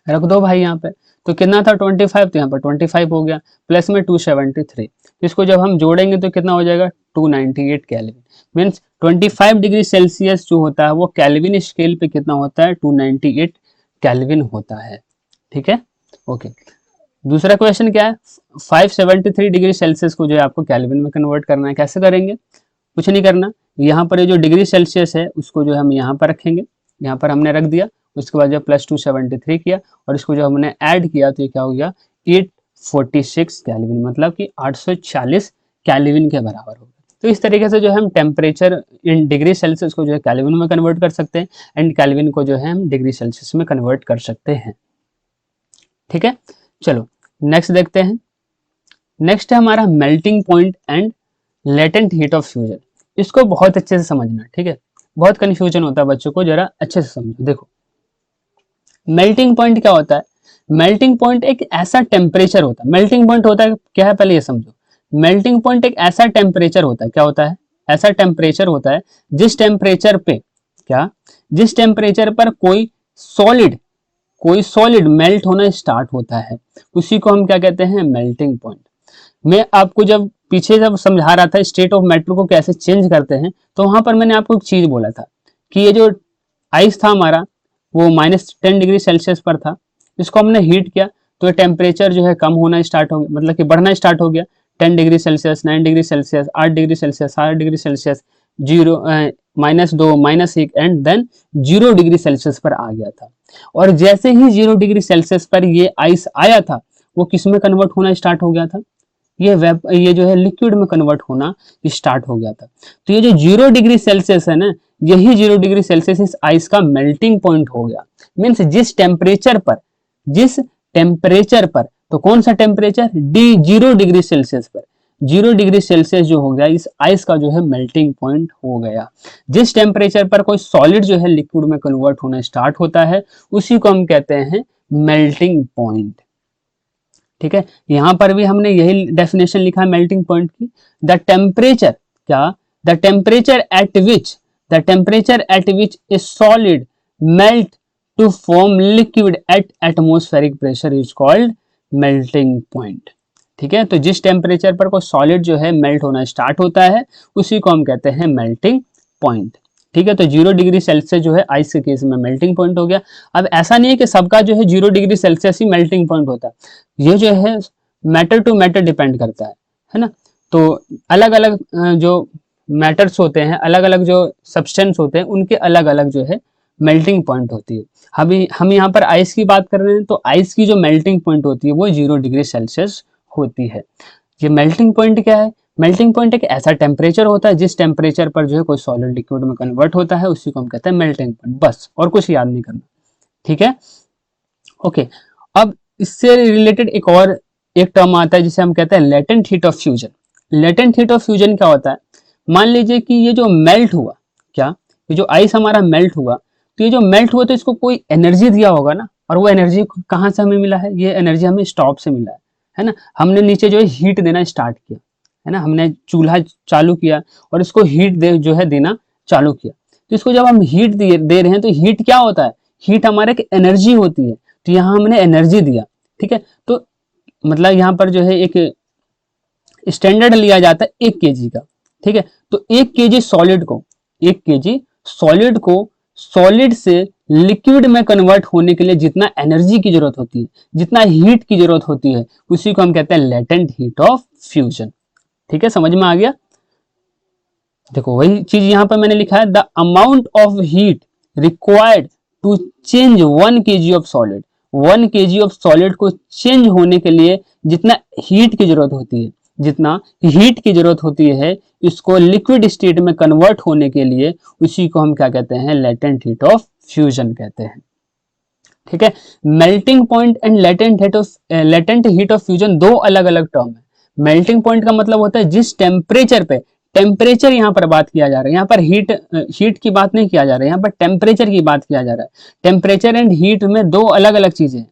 रख दो भाई यहाँ पे। तो कितना था 25, तो यहाँ पर 25 हो गया, प्लस में 273। इसको जब हम जोड़ेंगे तो कितना हो जाएगा 298 केल्विन। मीन्स 25 डिग्री सेल्सियस जो होता है वो केल्विन स्केल पे कितना होता है, 298 केल्विन होता है। ठीक है, ओके। दूसरा क्वेश्चन क्या है, 573 डिग्री सेल्सियस को जो है आपको केल्विन में कन्वर्ट करना है। कैसे करेंगे, कुछ नहीं करना, यहाँ पर ये जो डिग्री सेल्सियस है उसको जो हम यहाँ पर रखेंगे, यहाँ पर हमने रख दिया। उसके बाद जो प्लस 273 किया और इसको जो हमने ऐड किया तो ये क्या हो गया 846 केल्विन, मतलब कि 840 केल्विन के बराबर होगा। तो इस तरीके से जो है हम टेम्परेचर इन डिग्री सेल्सियस को जो है केल्विन में कन्वर्ट कर सकते हैं, एंड केल्विन को जो है हम डिग्री सेल्सियस में कन्वर्ट कर सकते हैं। ठीक है, चलो नेक्स्ट देखते हैं। नेक्स्ट है हमारा melting point and latent heat of fusion. इसको बहुत अच्छे से समझना, ठीक है, बहुत कंफ्यूजन होता है बच्चों को, जरा अच्छे से समझो। देखो मेल्टिंग पॉइंट क्या होता है, मेल्टिंग पॉइंट एक ऐसा टेम्परेचर होता है, मेल्टिंग पॉइंट होता है क्या है पहले ये समझो। मेल्टिंग पॉइंट एक ऐसा टेम्परेचर होता है, क्या होता है, ऐसा टेम्परेचर होता है जिस टेम्परेचर पे क्या, जिस टेम्परेचर पर कोई सॉलिड मेल्ट होना स्टार्ट होता है, उसी को हम क्या कहते हैं, मेल्टिंग पॉइंट। मैं आपको जब पीछे जब समझा रहा था स्टेट ऑफ मैटर को कैसे चेंज करते हैं, तो वहां पर मैंने आपको एक चीज बोला था कि ये जो आइस था हमारा वो -10 डिग्री सेल्सियस पर था, इसको हमने हीट किया तो टेम्परेचर जो है कम होना स्टार्ट हो गया, मतलब कि बढ़ना स्टार्ट हो गया। 10 degree Celsius, 9 degree Celsius, 8 degree Celsius, 7 degree Celsius, 0, -2, -1 and then 0 degree Celsius पर आ गया था। और जैसे ही 0 डिग्री सेल्सियस पर ये आइस आया था, वो किस में कन्वर्ट होना स्टार्ट हो गया था, ये जो है लिक्विड में कन्वर्ट होना स्टार्ट हो गया था। तो ये जो 0 डिग्री सेल्सियस है ना, यही 0 डिग्री सेल्सियस इस आइस का मेल्टिंग पॉइंट हो गया। मीन्स जिस टेम्परेचर पर, तो कौन सा टेम्परेचर, 0 डिग्री सेल्सियस पर, 0 डिग्री सेल्सियस जो हो गया इस आइस का जो है मेल्टिंग पॉइंट हो गया। जिस टेम्परेचर पर कोई सॉलिड जो है लिक्विड में कन्वर्ट होना स्टार्ट होता है, उसी को हम कहते हैं मेल्टिंग पॉइंट। ठीक है, यहां पर भी हमने यही डेफिनेशन लिखा है मेल्टिंग पॉइंट की, द टेम्परेचर क्या, the temperature at which a solid melt to form liquid at atmospheric pressure is called melting point. ठीक है, तो जिस टेम्परेचर पर कोई सॉलिड जो है मेल्ट होना स्टार्ट होता है, उसी को हम कहते हैं मेल्टिंग पॉइंट। ठीक है, तो 0 डिग्री सेल्सियस जो है आइस के केस में मेल्टिंग पॉइंट हो गया। अब ऐसा नहीं है कि सबका जो है 0 डिग्री सेल्सियस ही मेल्टिंग पॉइंट होता है, ये जो है मैटर टू मैटर डिपेंड करता है ना। तो अलग अलग जो मैटर्स होते हैं, अलग अलग जो सब्सटेंस होते हैं, उनके अलग अलग जो है मेल्टिंग पॉइंट होती है। अभी हम यहाँ पर आइस की बात कर रहे हैं, तो आइस की जो मेल्टिंग पॉइंट होती है वो 0 डिग्री सेल्सियस होती है। ये मेल्टिंग पॉइंट क्या है, मेल्टिंग पॉइंट एक ऐसा टेम्परेचर होता है जिस टेम्परेचर पर जो है कोई सॉलिड लिक्विड में कन्वर्ट होता है, उसी को हम कहते हैं मेल्टिंग पॉइंट, बस, और कुछ याद नहीं करना। ठीक है, ओके। अब इससे रिलेटेड एक टर्म आता है जिसे हम कहते हैं latent heat of fusion. Latent heat of fusion क्या होता है, मान लीजिए कि ये जो मेल्ट हुआ, क्या, ये जो आइस हमारा मेल्ट हुआ, तो ये जो मेल्ट हुआ तो इसको कोई एनर्जी दिया होगा ना, और वो एनर्जी कहाँ से हमें मिला है, ये एनर्जी हमें स्टॉप से मिला है ना। हमने नीचे जो है हीट देना स्टार्ट किया, है ना, हमने चूल्हा चालू किया और इसको हीट जो है देना चालू किया। तो इसको जब हम हीट दे रहे हैं, तो हीट क्या होता है, हीट हमारे एक एनर्जी होती है, तो यहाँ हमने एनर्जी दिया। ठीक है, तो मतलब यहाँ पर जो है एक स्टैंडर्ड लिया जाता है 1 kg का। ठीक है, तो 1 kg सॉलिड को 1 kg सॉलिड को सॉलिड से लिक्विड में कन्वर्ट होने के लिए जितना एनर्जी की जरूरत होती है, जितना हीट की जरूरत होती है, उसी को हम कहते हैं लेटेंट हीट ऑफ फ्यूजन। ठीक है, समझ में आ गया। देखो वही चीज यहां पर मैंने लिखा है, the amount of heat required to change 1 kg of solid. 1 kg of solid को चेंज होने के लिए जितना हीट की जरूरत होती है, जितना हीट की जरूरत होती है इसको लिक्विड स्टेट में कन्वर्ट होने के लिए, उसी को हम क्या कहते हैं, लेटेंट हीट ऑफ फ्यूजन कहते हैं। ठीक है, melting point and latent heat of fusion दो अलग अलग टर्म है। मेल्टिंग पॉइंट का मतलब होता है जिस टेम्परेचर पे, टेम्परेचर यहाँ पर बात किया जा रहा है, यहाँ पर हीट की बात नहीं किया जा रहा है, यहाँ पर टेम्परेचर की बात किया जा रहा है। टेम्परेचर एंड हीट में दो अलग अलग चीजें हैं।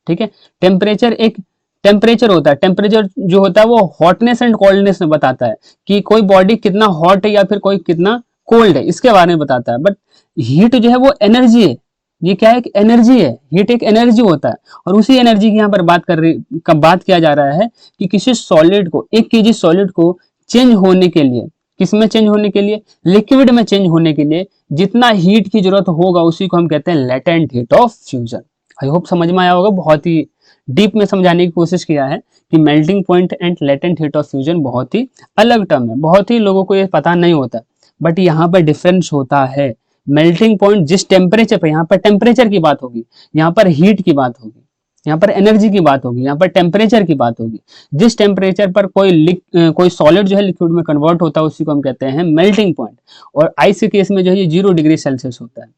ठीक है, टेम्परेचर एक टेम्परेचर होता है, टेम्परेचर जो होता है वो हॉटनेस एंड कोल्डनेस में बताता है कि कोई बॉडी कितना हॉट है या फिर कोई कितना कोल्ड है, इसके बारे में बताता है। बट हीट जो है वो एनर्जी है, ये क्या है, एक एनर्जी है, हीट एक एनर्जी होता है। और उसी एनर्जी की यहाँ पर बात किया जा रहा है कि किसी सॉलिड को, 1 kg सॉलिड को चेंज होने के लिए, किस में चेंज होने के लिए, लिक्विड में चेंज होने के लिए जितना हीट की जरूरत होगा उसी को हम कहते हैं latent heat of fusion. I hope समझ में आया होगा, बहुत ही डीप में समझाने की कोशिश किया है कि melting point and latent heat of fusion बहुत ही अलग टर्म है, बहुत ही लोगों को ये पता नहीं होता, बट यहाँ पर डिफरेंस होता है। मेल्टिंग पॉइंट जिस टेम्परेचर पर, यहाँ पर टेम्परेचर की बात होगी, यहाँ पर हीट की बात होगी, यहाँ पर एनर्जी की बात होगी, यहाँ पर टेम्परेचर की बात होगी। जिस टेम्परेचर पर कोई सॉलिड जो है लिक्विड में कन्वर्ट होता है उसी को हम कहते हैं मेल्टिंग पॉइंट। और आइस के केस में जो है ये 0 डिग्री सेल्सियस होता है।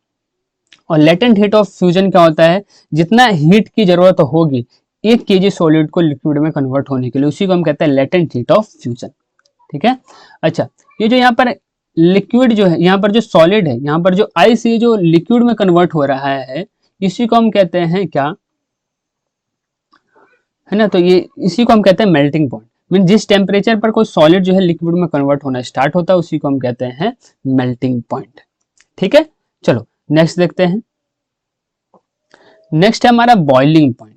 और लेटेंट हीट ऑफ फ्यूजन क्या होता है, जितना हीट की जरूरत होगी 1 kg सॉलिड को लिक्विड में कन्वर्ट होने के लिए, उसी को हम कहते हैं लेटेंट हीट ऑफ फ्यूजन। ठीक है, अच्छा ये जो यहाँ पर लिक्विड जो है, यहाँ पर जो सॉलिड है, यहाँ पर जो आइस ये जो लिक्विड में कन्वर्ट हो रहा है, इसी को हम कहते हैं क्या, है ना, तो ये इसी को हम कहते हैं मेल्टिंग पॉइंट। मीन जिस टेम्परेचर पर कोई सॉलिड जो है लिक्विड में कन्वर्ट होना स्टार्ट होता है उसी को हम कहते हैं मेल्टिंग पॉइंट। ठीक है, चलो नेक्स्ट देखते हैं। नेक्स्ट है हमारा बॉइलिंग पॉइंट।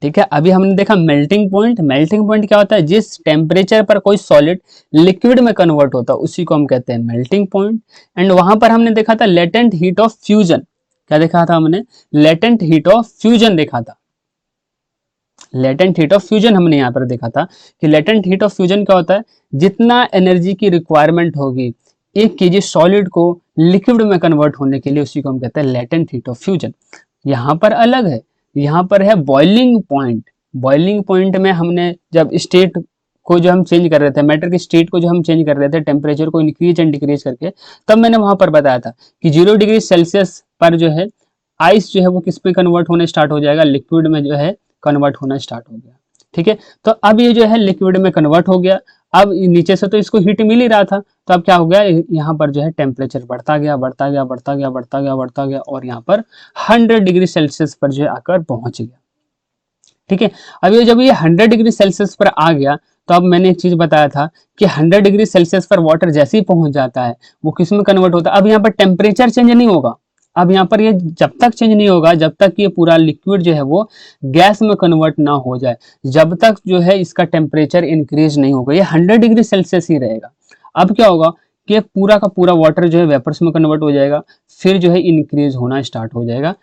ठीक है, अभी हमने देखा मेल्टिंग पॉइंट। मेल्टिंग पॉइंट क्या होता है, जिस टेम्परेचर पर कोई सॉलिड लिक्विड में कन्वर्ट होता है उसी को हम कहते हैं मेल्टिंग पॉइंट। एंड वहां पर हमने देखा था लेटेंट हीट ऑफ फ्यूजन। क्या देखा था हमने, लेटेंट हीट ऑफ फ्यूजन देखा था। लेटेंट हीट ऑफ फ्यूजन हमने यहाँ पर देखा था कि लेटेंट हीट ऑफ फ्यूजन क्या होता है, जितना एनर्जी की रिक्वायरमेंट होगी 1 kg सॉलिड को लिक्विड में कन्वर्ट होने के लिए, उसी को हम कहते हैं लेटेंट हीट ऑफ फ्यूजन। यहाँ पर अलग है, यहाँ पर है बॉइलिंग पॉइंट। बॉइलिंग पॉइंट में हमने जब स्टेट को जो हम चेंज कर रहे थे, मैटर की स्टेट को जो हम चेंज कर रहे थे टेम्परेचर को इंक्रीज एंड डिक्रीज करके, तब मैंने वहां पर बताया था कि 0 डिग्री सेल्सियस पर जो है आइस जो है वो किस में कन्वर्ट होने स्टार्ट हो जाएगा, लिक्विड में जो है कन्वर्ट होना स्टार्ट हो गया। ठीक है, तो अब ये जो है लिक्विड में कन्वर्ट हो गया। अब नीचे से तो इसको हीट मिल ही रहा था, तो अब क्या हो गया, यहाँ पर जो है टेम्परेचर बढ़ता गया बढ़ता गया बढ़ता गया बढ़ता गया बढ़ता गया और यहाँ पर 100 डिग्री सेल्सियस पर जो है आकर पहुंच गया। ठीक है, अब ये जब ये 100 डिग्री सेल्सियस पर आ गया, तो अब मैंने एक चीज बताया था कि 100 डिग्री सेल्सियस पर वाटर जैसे ही पहुंच जाता है वो किस में कन्वर्ट होता है। अब यहाँ पर टेम्परेचर चेंज नहीं होगा, अब यहाँ पर ये जब तक चेंज नहीं होगा, जब तक ये पूरा लिक्विड जो है वो गैस में कन्वर्ट ना हो जाए, जब तक जो है इसका टेम्परेचर इंक्रीज नहीं होगा, ये 100 डिग्री सेल्सियस ही रहेगा। अब क्या होगा कि पूरा का पूरा वाटर जो है वेपर्स में कन्वर्ट हो जाएगा, फिर जो है इंक्रीज होना स्टार्ट हो जाएगा,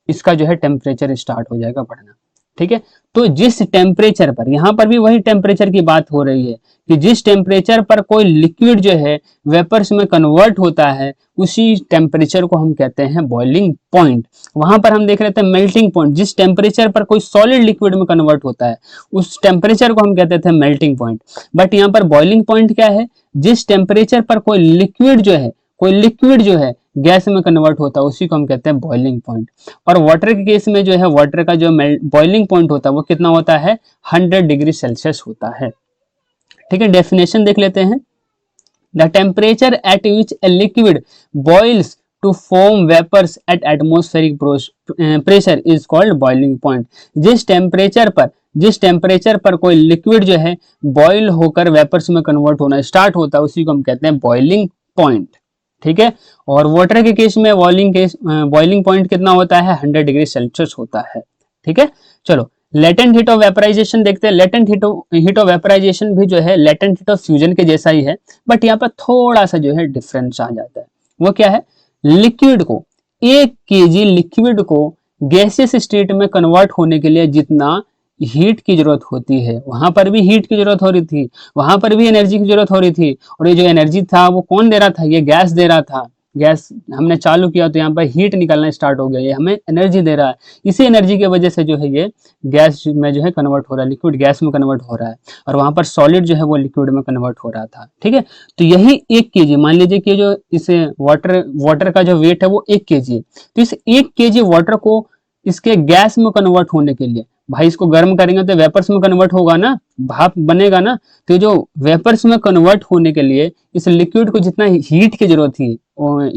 इसका जो है टेम्परेचर स्टार्ट हो जाएगा बढ़ना। ठीक है, तो जिस टेम्परेचर पर, यहाँ पर भी वही टेम्परेचर की बात हो रही है कि जिस टेम्परेचर पर कोई लिक्विड जो है वेपर्स में कन्वर्ट होता है उसी टेम्परेचर को हम कहते हैं बॉइलिंग पॉइंट। वहां पर हम देख रहे थे मेल्टिंग पॉइंट, जिस टेम्परेचर पर कोई सॉलिड लिक्विड में कन्वर्ट होता है उस टेम्परेचर को हम कहते थे मेल्टिंग पॉइंट। बट यहाँ पर बॉइलिंग पॉइंट क्या है, जिस टेम्परेचर पर कोई लिक्विड जो है गैस में कन्वर्ट होता है उसी को हम कहते हैं बॉइलिंग पॉइंट। और वाटर के केस में जो है वाटर का जो बॉइलिंग पॉइंट होता है वो कितना होता है, 100 डिग्री सेल्सियस होता है। ठीक है, डेफिनेशन देख लेते हैं। The temperature at which a liquid boils to form vapours at atmospheric pressure is called boiling point. जिस टेम्परेचर पर कोई लिक्विड जो है बॉइल होकर वेपर्स में कन्वर्ट होना स्टार्ट होता है उसी को हम कहते हैं बॉइलिंग पॉइंट। ठीक है, और वाटर के केस में बॉइलिंग पॉइंट कितना होता है, 100 डिग्री सेल्सियस होता है। ठीक है, चलो लेटेंट हीट ऑफ वेपराइजेशन देखते हैं। लेटेंट हीट ऑफ वेपराइजेशन भी जो है लेटेंट हीट ऑफ फ्यूजन के जैसा ही है, बट यहाँ पर थोड़ा सा जो है डिफरेंस आ जाता है। वो क्या है, लिक्विड को, 1 kg लिक्विड को गैसियस स्टेट में कन्वर्ट होने के लिए जितना हीट की जरूरत होती है, वहां पर भी हीट की जरूरत हो रही थी, वहां पर भी एनर्जी की जरूरत हो रही थी, और ये जो एनर्जी था वो कौन दे रहा था, ये गैस दे रहा था। गैस हमने चालू किया तो यहाँ पर हीट निकलना स्टार्ट हो गया, ये हमें एनर्जी दे रहा है। इसी एनर्जी की वजह से जो है ये गैस में जो है कन्वर्ट हो रहा है, लिक्विड गैस में कन्वर्ट हो रहा है, और वहां पर सॉलिड जो है वो लिक्विड में कन्वर्ट हो रहा था। ठीक है, तो यही 1 kg, मान लीजिए कि जो इस वाटर का जो वेट है वो 1 kg है, तो इस 1 kg वाटर को इसके गैस में कन्वर्ट होने के लिए, भाई इसको गर्म करेंगे तो वेपर्स में कन्वर्ट होगा ना, भाप बनेगा ना, तो जो वेपर्स में कन्वर्ट होने के लिए इस लिक्विड को जितना हीट की जरूरत थी,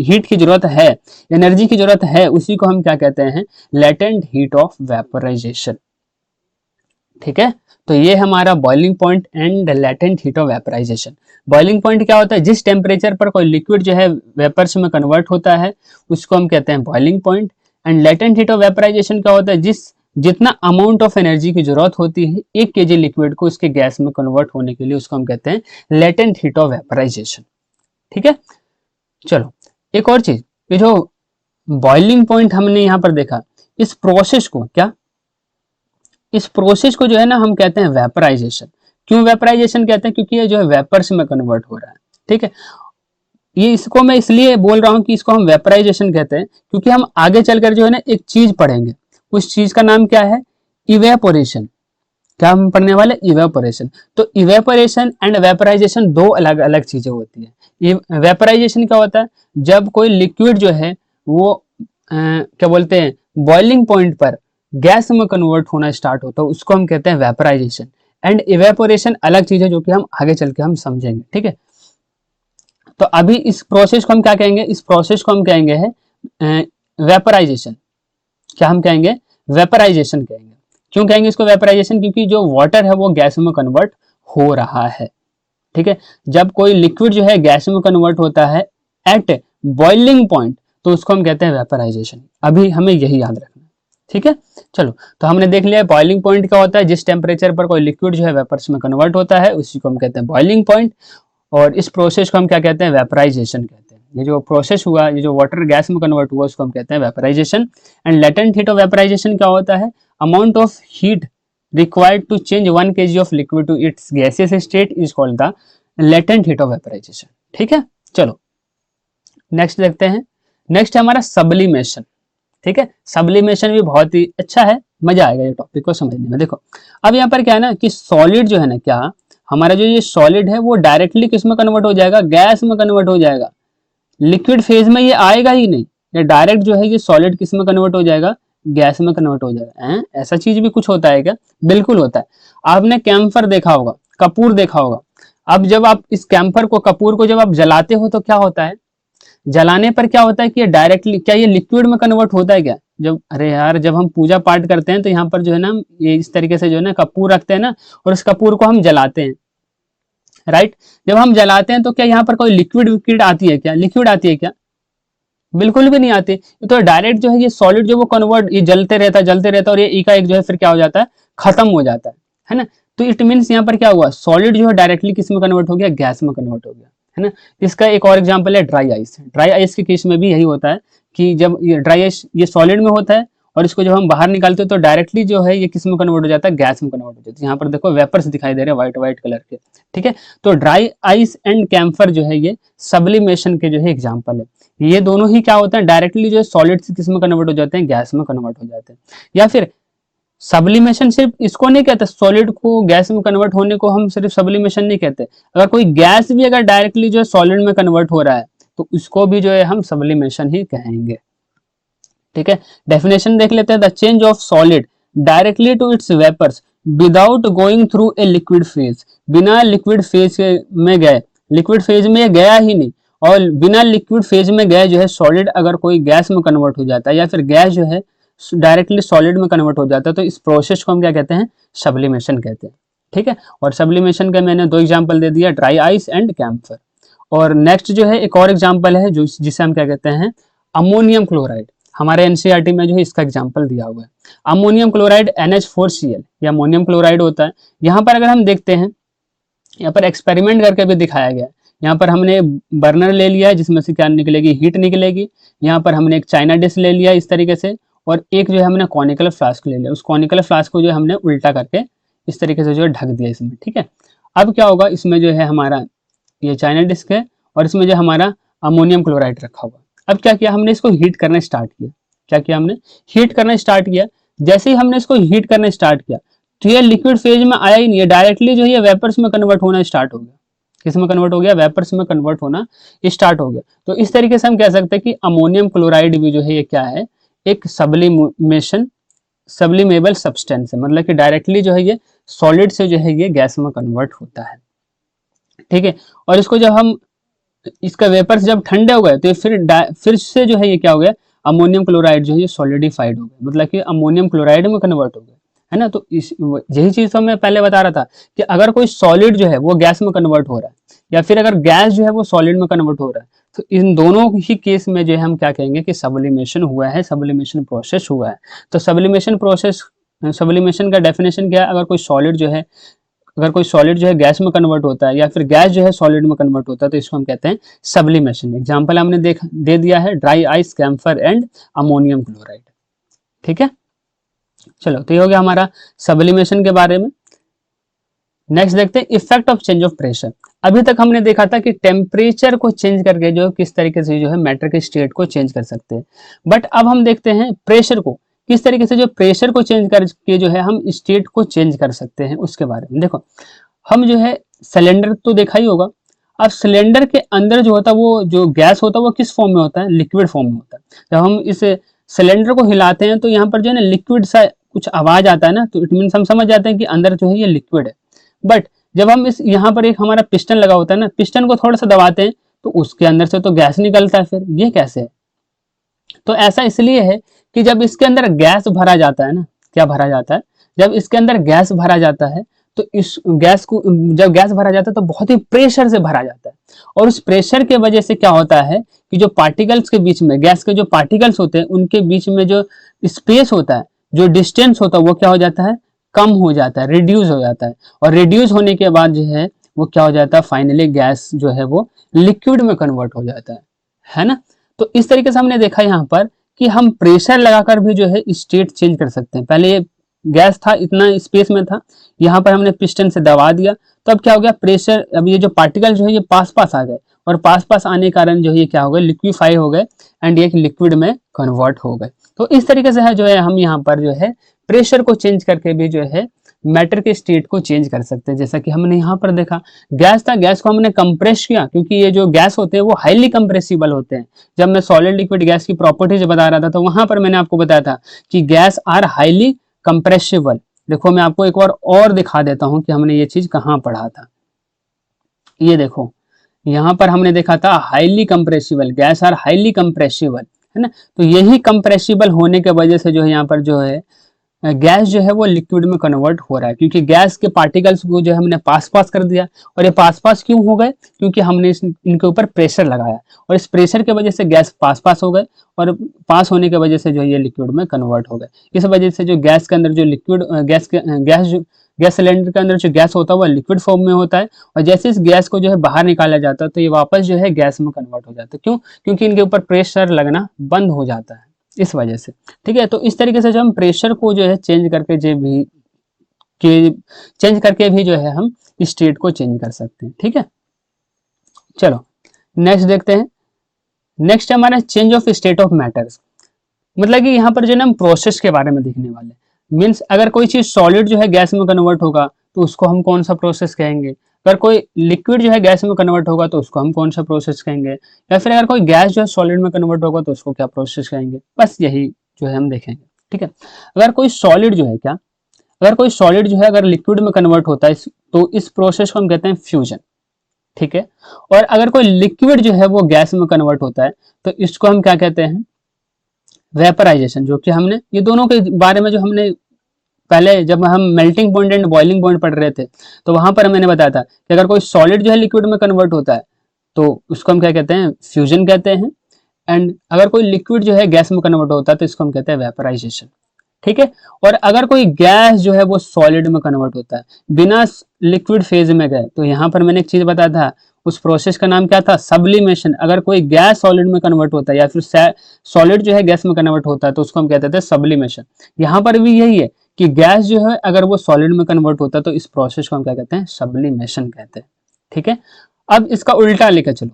हीट की जरूरत है, एनर्जी की जरूरत है, उसी को हम क्या कहते हैं, लेटेंट हीट ऑफ वेपराइजेशन। ठीक है, तो ये हमारा boiling point and latent heat of vaporisation. Boiling point क्या होता है, जिस टेम्परेचर पर कोई लिक्विड जो है वेपर्स में कन्वर्ट होता है उसको हम कहते हैं boiling point. And latent heat of vaporisation क्या होता है, जितना अमाउंट ऑफ एनर्जी की जरूरत होती है 1 kg लिक्विड को उसके गैस में कन्वर्ट होने के लिए, उसको हम कहते हैं लेटेंट हीट ऑफ वेपराइजेशन। ठीक है, चलो एक और चीज, ये जो बॉइलिंग पॉइंट हमने यहाँ पर देखा, इस प्रोसेस को इस प्रोसेस को जो है ना हम कहते हैं वेपराइजेशन। क्यों वेपराइजेशन कहते हैं, क्योंकि ये जो है वेपर्स में कन्वर्ट हो रहा है। ठीक है, ये इसको मैं इसलिए बोल रहा हूं कि इसको हम वेपराइजेशन कहते हैं, क्योंकि हम आगे चलकर जो है ना एक चीज पढ़ेंगे, उस चीज का नाम क्या है, इवेपोरेशन। क्या हम पढ़ने वाले, इवेपोरेशन। तो इवेपोरेशन एंड वेपराइजेशन दो अलग अलग चीजें होती है। वेपराइजेशन क्या होता है, जब कोई लिक्विड जो है वो क्या बोलते हैं, बॉइलिंग पॉइंट पर गैस में कन्वर्ट होना स्टार्ट होता है, उसको हम कहते हैं वेपराइजेशन। एंड इवेपोरेशन अलग चीज है जो कि हम आगे चल के हम समझेंगे। ठीक है, तो अभी इस प्रोसेस को हम क्या कहेंगे, इस प्रोसेस को हम कहेंगे है वेपराइजेशन। क्या हम कहेंगे, वेपराइजेशन कहेंगे। क्यों कहेंगे इसको वेपराइजेशन, क्योंकि जो वाटर है वो गैस में कन्वर्ट हो रहा है। ठीक है, जब कोई लिक्विड जो है गैस में कन्वर्ट होता है एट बॉइलिंग पॉइंट, तो उसको हम कहते हैं वेपराइजेशन। अभी हमें यही याद रखना। ठीक है, चलो तो हमने देख लिया बॉइलिंग पॉइंट क्या होता है, जिस टेम्परेचर पर कोई लिक्विड जो है वेपर्स में कन्वर्ट होता है उसी को हम कहते हैं बॉइलिंग पॉइंट, और इस प्रोसेस को हम क्या कहते हैं, वेपराइजेशन कहते हैं। ये जो प्रोसेस हुआ, ये जो वाटर गैस में कन्वर्ट हुआ, उसको हम कहते हैं vaporisation. And latent heat of vaporisation क्या होता है, amount of heat required to change 1 kg of liquid to its gaseous state is called the latent heat of vaporisation. ठीक है, चलो नेक्स्ट देखते हैं। नेक्स्ट है हमारा सब्लिमेशन। ठीक है, सब्लिमेशन भी बहुत ही अच्छा है, मजा आएगा ये टॉपिक को समझने में। देखो अब यहाँ पर क्या है ना कि सॉलिड जो है ना, क्या हमारा जो ये सॉलिड है वो डायरेक्टली किस में कन्वर्ट हो जाएगा, गैस में कन्वर्ट हो जाएगा। लिक्विड फेज में ये आएगा ही नहीं, ये डायरेक्ट जो है ये सॉलिड किस में कन्वर्ट हो जाएगा, गैस में कन्वर्ट हो जाएगा। ऐसा चीज भी कुछ होता है क्या, बिल्कुल होता है। आपने कैम्फर देखा होगा, कपूर देखा होगा। अब जब आप इस कैम्फर को, कपूर को जब आप जलाते हो तो क्या होता है, जलाने पर क्या होता है कि ये डायरेक्टली, क्या ये लिक्विड में कन्वर्ट होता है क्या, जब अरे यार जब हम पूजा पाठ करते हैं तो यहाँ पर जो है ना ये इस तरीके से जो है ना कपूर रखते हैं ना, और उस कपूर को हम जलाते हैं, राइट। जब हम जलाते हैं तो क्या यहाँ पर कोई लिक्विड विक्विड आती है क्या, लिक्विड आती है क्या, बिल्कुल भी नहीं आती। तो डायरेक्ट जो है ये सॉलिड जो वो कन्वर्ट, ये जलते रहता है और ये एकाएक जो है फिर क्या हो जाता है, खत्म हो जाता है ना। तो इट मीन्स यहाँ पर क्या हुआ, सॉलिड जो है डायरेक्टली किस में कन्वर्ट हो गया, गैस में कन्वर्ट हो गया, है ना। इसका एक और एग्जांपल है ड्राई आइस। ड्राई आइस के केस में भी यही होता है कि जब ये ड्राई आइस ये सॉलिड में होता है और इसको जब हम बाहर निकालते हैं तो डायरेक्टली जो है ये किस में कन्वर्ट हो जाता है, गैस में कन्वर्ट हो जाता है। यहाँ पर देखो वेपर्स दिखाई दे रहे हैं व्हाइट व्हाइट कलर के। ठीक है, तो ड्राई आइस एंड कैम्फर जो है ये सब्लिमेशन के जो है एग्जाम्पल है। ये दोनों ही क्या होते हैं, डायरेक्टली जो है सॉलिड से किस में कन्वर्ट हो जाते हैं, गैस में कन्वर्ट हो जाते हैं। या फिर सब्लिमेशन सिर्फ इसको नहीं कहते, सॉलिड को गैस में कन्वर्ट होने को हम सिर्फ सब्लिमेशन नहीं कहते। अगर कोई गैस भी अगर डायरेक्टली जो है सॉलिड में कन्वर्ट हो रहा है तो उसको भी जो है हम सब्लिमेशन ही कहेंगे। ठीक है, डेफिनेशन देख लेते हैं। The change of solid directly to its vapours without going through a liquid phase, बिना लिक्विड फेज में गए, लिक्विड फेज में गया ही नहीं, और बिना लिक्विड फेज में गए जो है सॉलिड अगर कोई गैस में कन्वर्ट हो जाता है या फिर गैस जो है डायरेक्टली सॉलिड में कन्वर्ट हो जाता है तो इस प्रोसेस को हम क्या कहते हैं, सब्लिमेशन कहते हैं। ठीक है, और सब्लिमेशन के मैंने दो एग्जांपल दे दिया, ड्राई आइस एंड कैम्फर। और नेक्स्ट जो है एक और एग्जांपल है जो जिसे हम क्या कहते हैं, अमोनियम क्लोराइड। हमारे एनसीईआरटी में जो है इसका एग्जांपल दिया हुआ है। अमोनियम क्लोराइड NH4Cl, ये अमोनियम क्लोराइड होता है। यहाँ पर अगर हम देखते हैं, यहाँ पर एक्सपेरिमेंट करके भी दिखाया गया है। यहाँ पर हमने बर्नर ले लिया है जिसमें से क्या निकलेगी, हीट निकलेगी। यहाँ पर हमने एक चाइना डिश ले लिया इस तरीके से, और एक जो है हमने कॉनिकल फ्लास्क ले लिया। उस कॉनिकल फ्लास्क को जो है हमने उल्टा करके इस तरीके से जो है ढक दिया इसमें, ठीक है। अब क्या होगा, इसमें जो है हमारा ये चाइना डिस्क है और इसमें जो हमारा अमोनियम क्लोराइड रखा हुआ। अब क्या किया हमने, इसको हीट करना स्टार्ट किया। क्या किया हमने, हीट करना स्टार्ट किया। जैसे ही हमने इसको हीट करना स्टार्ट किया तो ये लिक्विड फेज में आया ही नहीं है, डायरेक्टली जो है वेपर्स में कन्वर्ट होना स्टार्ट हो गया। किस में कन्वर्ट हो गया, वेपर्स में कन्वर्ट होना स्टार्ट हो गया। तो इस तरीके से हम कह सकते हैं कि अमोनियम क्लोराइड भी जो है ये क्या है, एक सब्लिमेबल सब्सटेंस है, मतलब कि डायरेक्टली जो है ये सॉलिड से जो है ये गैस में कन्वर्ट होता है, ठीक है। और इसको जब हम, इसका वेपर्स जब ठंडे हो गए तो फिर से जो है ये क्या हो गया, अमोनियम क्लोराइड जो है ये सॉलिडिफाइड हो गया, मतलब कि अमोनियम क्लोराइड में कन्वर्ट हो गया, है ना। तो इस यही चीज तो मैं पहले बता रहा था कि अगर कोई सॉलिड जो है वो गैस में कन्वर्ट हो रहा है, या फिर अगर गैस जो है वो सॉलिड में कन्वर्ट हो रहा है, तो इन दोनों ही केस में जो है हम क्या कहेंगे कि सब्लिमेशन हुआ है, सब्लिमेशन प्रोसेस हुआ है। तो सब्लिमेशन का डेफिनेशन क्या है, अगर कोई सॉलिड जो है गैस में कन्वर्ट होता है, या फिर गैस जो है सॉलिड में कन्वर्ट होता है, तो इसको हम कहते हैं सब्लिमेशन। एग्जांपल हमने दे दिया है dry ice, camphor and ammonium chloride, ठीक है। चलो, तो ये हो गया हमारा सब्लिमेशन के बारे में। नेक्स्ट देखते हैं effect of change of pressure. अभी तक हमने देखा था कि टेम्परेचर को चेंज करके जो किस तरीके से जो है मैटर के स्टेट को चेंज कर सकते हैं, बट अब हम देखते हैं प्रेशर को, किस तरीके से जो प्रेशर को चेंज करके जो है हम स्टेट को चेंज कर सकते हैं उसके बारे में। देखो, हम जो है सिलेंडर तो देखा ही होगा। अब सिलेंडर के अंदर जो होता है वो जो गैस होता है वो किस फॉर्म में होता है, लिक्विड फॉर्म में होता है। जब हम इस सिलेंडर को हिलाते हैं तो यहाँ पर जो है ना लिक्विड सा कुछ आवाज आता है ना, तो इट मीन्स हम समझ जाते हैं कि अंदर जो है ये लिक्विड है। बट जब हम इस यहाँ पर एक हमारा पिस्टन लगा होता है ना, पिस्टन को थोड़ा सा दबाते हैं तो उसके अंदर से तो गैस निकलता है। फिर ये कैसे है, तो ऐसा इसलिए है कि जब इसके अंदर गैस भरा जाता है ना, क्या भरा जाता है, जब इसके अंदर गैस भरा जाता है तो इस गैस को, जब गैस भरा जाता है तो बहुत ही प्रेशर से भरा जाता है, और उस प्रेशर के वजह से क्या होता है कि जो पार्टिकल्स के बीच में, गैस के जो पार्टिकल्स होते हैं उनके बीच में जो स्पेस होता है, जो डिस्टेंस होता है वो क्या हो जाता है, कम हो जाता है, रिड्यूस हो जाता है। और रिड्यूस होने के बाद जो है वो क्या हो जाता है, फाइनली गैस जो है वो लिक्विड में कन्वर्ट हो जाता है ना। तो इस तरीके से हमने देखा यहाँ पर कि हम प्रेशर लगाकर भी जो है स्टेट चेंज कर सकते हैं। पहले ये गैस था, इतना स्पेस में था, यहाँ पर हमने पिस्टन से दबा दिया तो अब क्या हो गया, प्रेशर, अब ये जो पार्टिकल जो है ये पास पास आ गए, और पास पास आने के कारण जो है ये क्या हो गए, लिक्विफाई हो गए एंड ये लिक्विड में कन्वर्ट हो गए। तो इस तरीके से है जो है हम यहाँ पर जो है प्रेशर को चेंज करके भी जो है मैटर के स्टेट को चेंज कर सकते हैं। जैसा कि हमने यहाँ पर देखा, गैस था, गैस को हमने कंप्रेस किया, क्योंकि ये जो गैस होते हैं वो हाईली कंप्रेसिबल होते हैं। जब मैं सॉलिड लिक्विड गैस की प्रॉपर्टीज बता रहा था तो वहां पर मैंने आपको बताया था कि गैस आर हाईली कंप्रेसिबल। देखो, मैं आपको एक बार और दिखा देता हूं कि हमने ये चीज कहाँ पढ़ा था। ये देखो, यहाँ पर हमने देखा था highly compressible, gas are highly compressible, है ना। तो यही कंप्रेसिबल होने के वजह से जो है यहाँ पर जो है गैस जो है वो लिक्विड में कन्वर्ट हो रहा है, क्योंकि गैस के पार्टिकल्स को जो है हमने पास पास कर दिया। और ये पास पास क्यों हो गए, क्योंकि हमने इनके ऊपर प्रेशर लगाया, और इस प्रेशर के वजह से गैस पास पास हो गए, और पास होने की वजह से जो ये लिक्विड में कन्वर्ट हो गए। इस वजह से जो गैस के अंदर जो लिक्विड गैस सिलेंडर के अंदर जो गैस होता है वो लिक्विड फॉर्म में होता है, और जैसे इस गैस को जो है बाहर निकाला जाता है तो ये वापस जो है गैस में कन्वर्ट हो जाता है। क्यों, क्योंकि इनके ऊपर प्रेशर लगना बंद हो जाता है इस वजह से, ठीक है। तो इस तरीके से जो हम प्रेशर को जो है चेंज करके भी जो है हम स्टेट को चेंज कर सकते हैं, ठीक है। चलो नेक्स्ट देखते हैं। नेक्स्ट हमारा change of state of matters, मतलब कि यहाँ पर जो है हम प्रोसेस के बारे में देखने वाले। मीन्स अगर कोई चीज सॉलिड जो है गैस में कन्वर्ट होगा तो उसको हम कौन सा प्रोसेस कहेंगे, अगर कोई लिक्विड जो है गैस में कन्वर्ट होगा तो उसको हम कौन सा प्रोसेस कहेंगे, या फिर अगर कोई गैस जो है सॉलिड में कन्वर्ट होगा तो उसको क्या प्रोसेस कहेंगे, बस यही जो है हम देखेंगे, ठीक है। अगर कोई सॉलिड जो है अगर लिक्विड में कन्वर्ट होता है तो इस प्रोसेस को हम कहते हैं फ्यूजन, ठीक है। और अगर कोई लिक्विड जो है वो गैस में कन्वर्ट होता है तो इसको हम क्या कहते हैं, वेपराइजेशन। जो कि हमने ये दोनों के बारे में जो हमने पहले जब हम melting point and boiling point पढ़ रहे थे तो वहां पर मैंने बताया था कि अगर कोई सॉलिड जो है लिक्विड में कन्वर्ट होता है तो उसको हम क्या कहते हैं, फ्यूजन कहते हैं। एंड अगर कोई लिक्विड जो है गैस में कन्वर्ट होता है तो इसको हम कहते हैं वेपराइजेशन, ठीक है। और अगर कोई गैस जो है वो सॉलिड में कन्वर्ट होता है बिना लिक्विड फेज में गए, तो यहाँ पर मैंने एक चीज बताया था, उस प्रोसेस का नाम क्या था, सब्लिमेशन। अगर कोई गैस सॉलिड में कन्वर्ट होता है या फिर सॉलिड जो है गैस में कन्वर्ट होता है तो उसको हम कहते थे सब्लिमेशन। यहाँ पर भी यही है कि गैस जो है अगर वो सॉलिड में कन्वर्ट होता है तो इस प्रोसेस को हम क्या कहते हैं, सब्लिमेशन कहते हैं। ठीक है। अब इसका उल्टा लेकर चलो,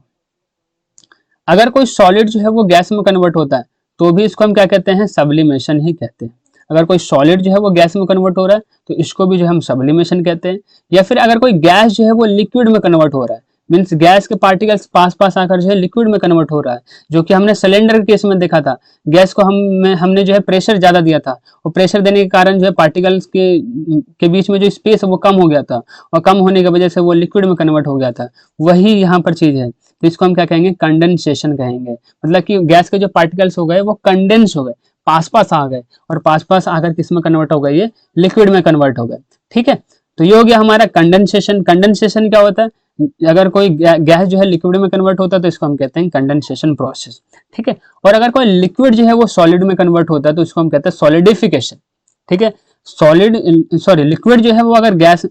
अगर कोई सॉलिड जो है वो गैस में कन्वर्ट होता है तो भी इसको हम क्या कहते हैं, सब्लिमेशन ही कहते हैं। अगर कोई सॉलिड जो है वो गैस में कन्वर्ट हो रहा है तो इसको भी जो है हम सब्लिमेशन कहते हैं। या फिर अगर कोई गैस जो है वो लिक्विड में कन्वर्ट हो रहा है, मीन्स गैस के पार्टिकल्स पास पास आकर जो है लिक्विड में कन्वर्ट हो रहा है, जो कि हमने सिलेंडर के केस में देखा था। गैस को हमने जो है प्रेशर ज्यादा दिया था, और प्रेशर देने के कारण जो है पार्टिकल्स के बीच में जो स्पेस है वो कम हो गया था, और कम होने की वजह से वो लिक्विड में कन्वर्ट हो गया था। वही यहाँ पर चीज है, तो इसको हम क्या कहेंगे, कंडेंसेशन कहेंगे। मतलब कि गैस के जो पार्टिकल्स हो गए वो कंडेंस हो गए, पास पास आ गए, और पास पास आकर किस में कन्वर्ट हो गए, ये लिक्विड में कन्वर्ट हो गए। ठीक है। तो ये हो गया हमारा कंडेंसेशन। कंडेंसेशन क्या होता है, अगर कोई गैस जो है लिक्विड में कन्वर्ट होता है तो इसको हम कहते हैं कंडेंसेशन प्रोसेस। ठीक है। और अगर कोई लिक्विड जो है वो सॉलिड में कन्वर्ट होता है तो इसको हम कहते हैं सॉलिडिफिकेशन। ठीक है। लिक्विड जो है वो अगर गैस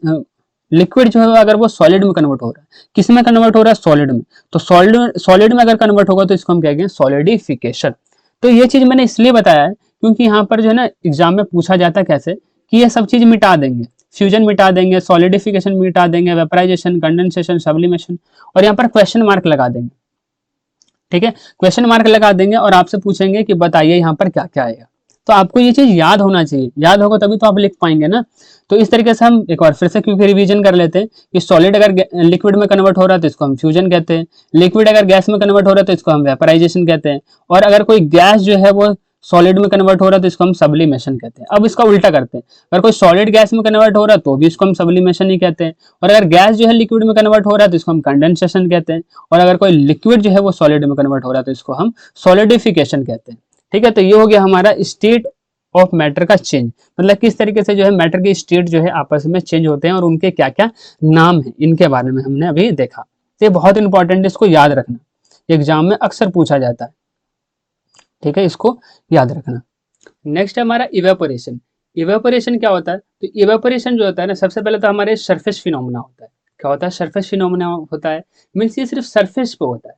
लिक्विड जो है अगर वो सॉलिड में कन्वर्ट हो रहा है, किस में कन्वर्ट हो रहा है, सॉलिड में, तो सॉलिड में अगर कन्वर्ट होगा तो इसको हम कहेंगे सॉलिडिफिकेशन। तो ये चीज मैंने इसलिए बताया है क्योंकि यहाँ पर जो है ना एग्जाम में पूछा जाता है कैसे, कि ये सब चीज मिटा देंगे, फ्यूजन मिटा देंगे, सॉलिडिफिकेशन मिटा देंगे, वेपराइजेशन, कंडेंसेशन, सब्लिमेशन, और यहाँ पर क्वेश्चन मार्क लगा देंगे। ठीक है, क्वेश्चन मार्क लगा देंगे और आपसे पूछेंगे कि बताइए यहाँ पर क्या क्या आएगा। तो आपको ये चीज याद होना चाहिए, याद होगा तभी तो आप लिख पाएंगे ना। तो इस तरीके से हम एक बार फिर से क्योंकि रिवीजन कर लेते हैं कि सॉलिड अगर लिक्विड में कन्वर्ट हो रहा है तो इसको हम फ्यूजन कहते हैं, लिक्विड अगर गैस में कन्वर्ट हो रहा है तो इसको हम वेपराइजेशन कहते हैं, और अगर कोई गैस जो है वो सॉलिड में कन्वर्ट हो रहा है तो इसको हम सब्लिमेशन कहते हैं। अब इसका उल्टा करते हैं, अगर कोई सॉलिड गैस में कन्वर्ट हो रहा है तो भी इसको हम सब्लिमेशन ही कहते हैं, और अगर गैस जो है लिक्विड में कन्वर्ट हो रहा है तो इसको हम कंडेंसेशन कहते हैं, और अगर कोई लिक्विड जो है वो सॉलिड में कन्वर्ट हो रहा है तो इसको हम सॉलिडिफिकेशन कहते हैं। ठीक है। तो ये हो गया हमारा स्टेट ऑफ मैटर का चेंज, मतलब किस तरीके से जो है मैटर के स्टेट जो है आपस में चेंज होते हैं और उनके क्या क्या नाम है, इनके बारे में हमने अभी देखा। तो ये बहुत इंपॉर्टेंट है, इसको याद रखना, एग्जाम में अक्सर पूछा जाता है। ठीक है, इसको याद रखना। नेक्स्ट है हमारा इवेपोरेशन। इवेपोरेशन क्या होता है, तो इवेपोरेशन जो होता है ना, सबसे पहले तो हमारे सरफेस फिनोमेना होता है। क्या होता है, सरफेस फिनोमेना होता है, मीन्स ये सिर्फ सरफेस पे होता है।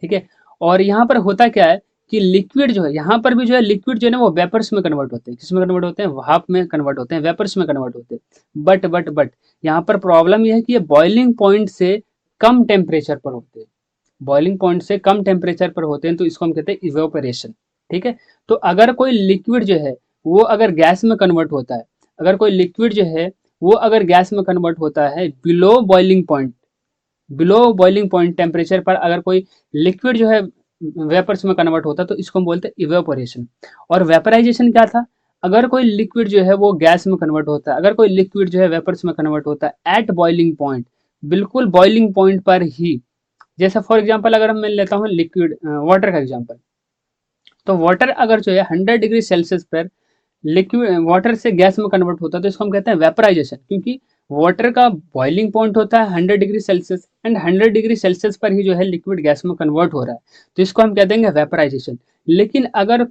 ठीक है। और यहाँ पर होता क्या है कि लिक्विड जो है, यहाँ पर भी जो है लिक्विड जो है ना वो वेपर्स में कन्वर्ट होते हैं। किस में कन्वर्ट होते हैं, भाप में कन्वर्ट होते हैं, वेपर्स में कन्वर्ट होते हैं। बट यहाँ पर प्रॉब्लम यह है कि ये बॉइलिंग पॉइंट से कम टेम्परेचर पर होते हैं, बॉइलिंग पॉइंट से कम टेम्परेचर पर होते हैं, तो इसको हम कहते हैं इवेपोरेशन। ठीक है। तो अगर कोई लिक्विड जो है वो अगर गैस में कन्वर्ट होता है, अगर कोई लिक्विड जो है वो अगर गैस में कन्वर्ट होता है बिलो बॉइलिंग पॉइंट टेम्परेचर पर, अगर कोई लिक्विड जो है वेपर्स में कन्वर्ट होता है तो इसको हम बोलते हैं इवेपोरेशन। और वेपराइजेशन क्या था, अगर कोई लिक्विड जो है वो गैस में कन्वर्ट होता है, अगर कोई लिक्विड जो है वेपर्स में कन्वर्ट होता है एट बॉइलिंग पॉइंट, बिल्कुल बॉइलिंग पॉइंट पर ही। जैसे फॉर एग्जांपल अगर मैं लेता हूँ लिक्विड वाटर का एग्जांपल, तो वाटर अगर जो है 100 डिग्री सेल्सियस पर लिक्विड वाटर से गैस में कन्वर्ट होता है तो इसको हम कहते हैं वेपराइजेशन, क्योंकि वाटर का बॉइलिंग पॉइंट होता है 100 degree Celsius, and 100 degree Celsius पर ही जो है लिक्विड गैस में कन्वर्ट हो रहा है, तो इसको हम कह देंगे वेपराइजेशन। लेकिन अगर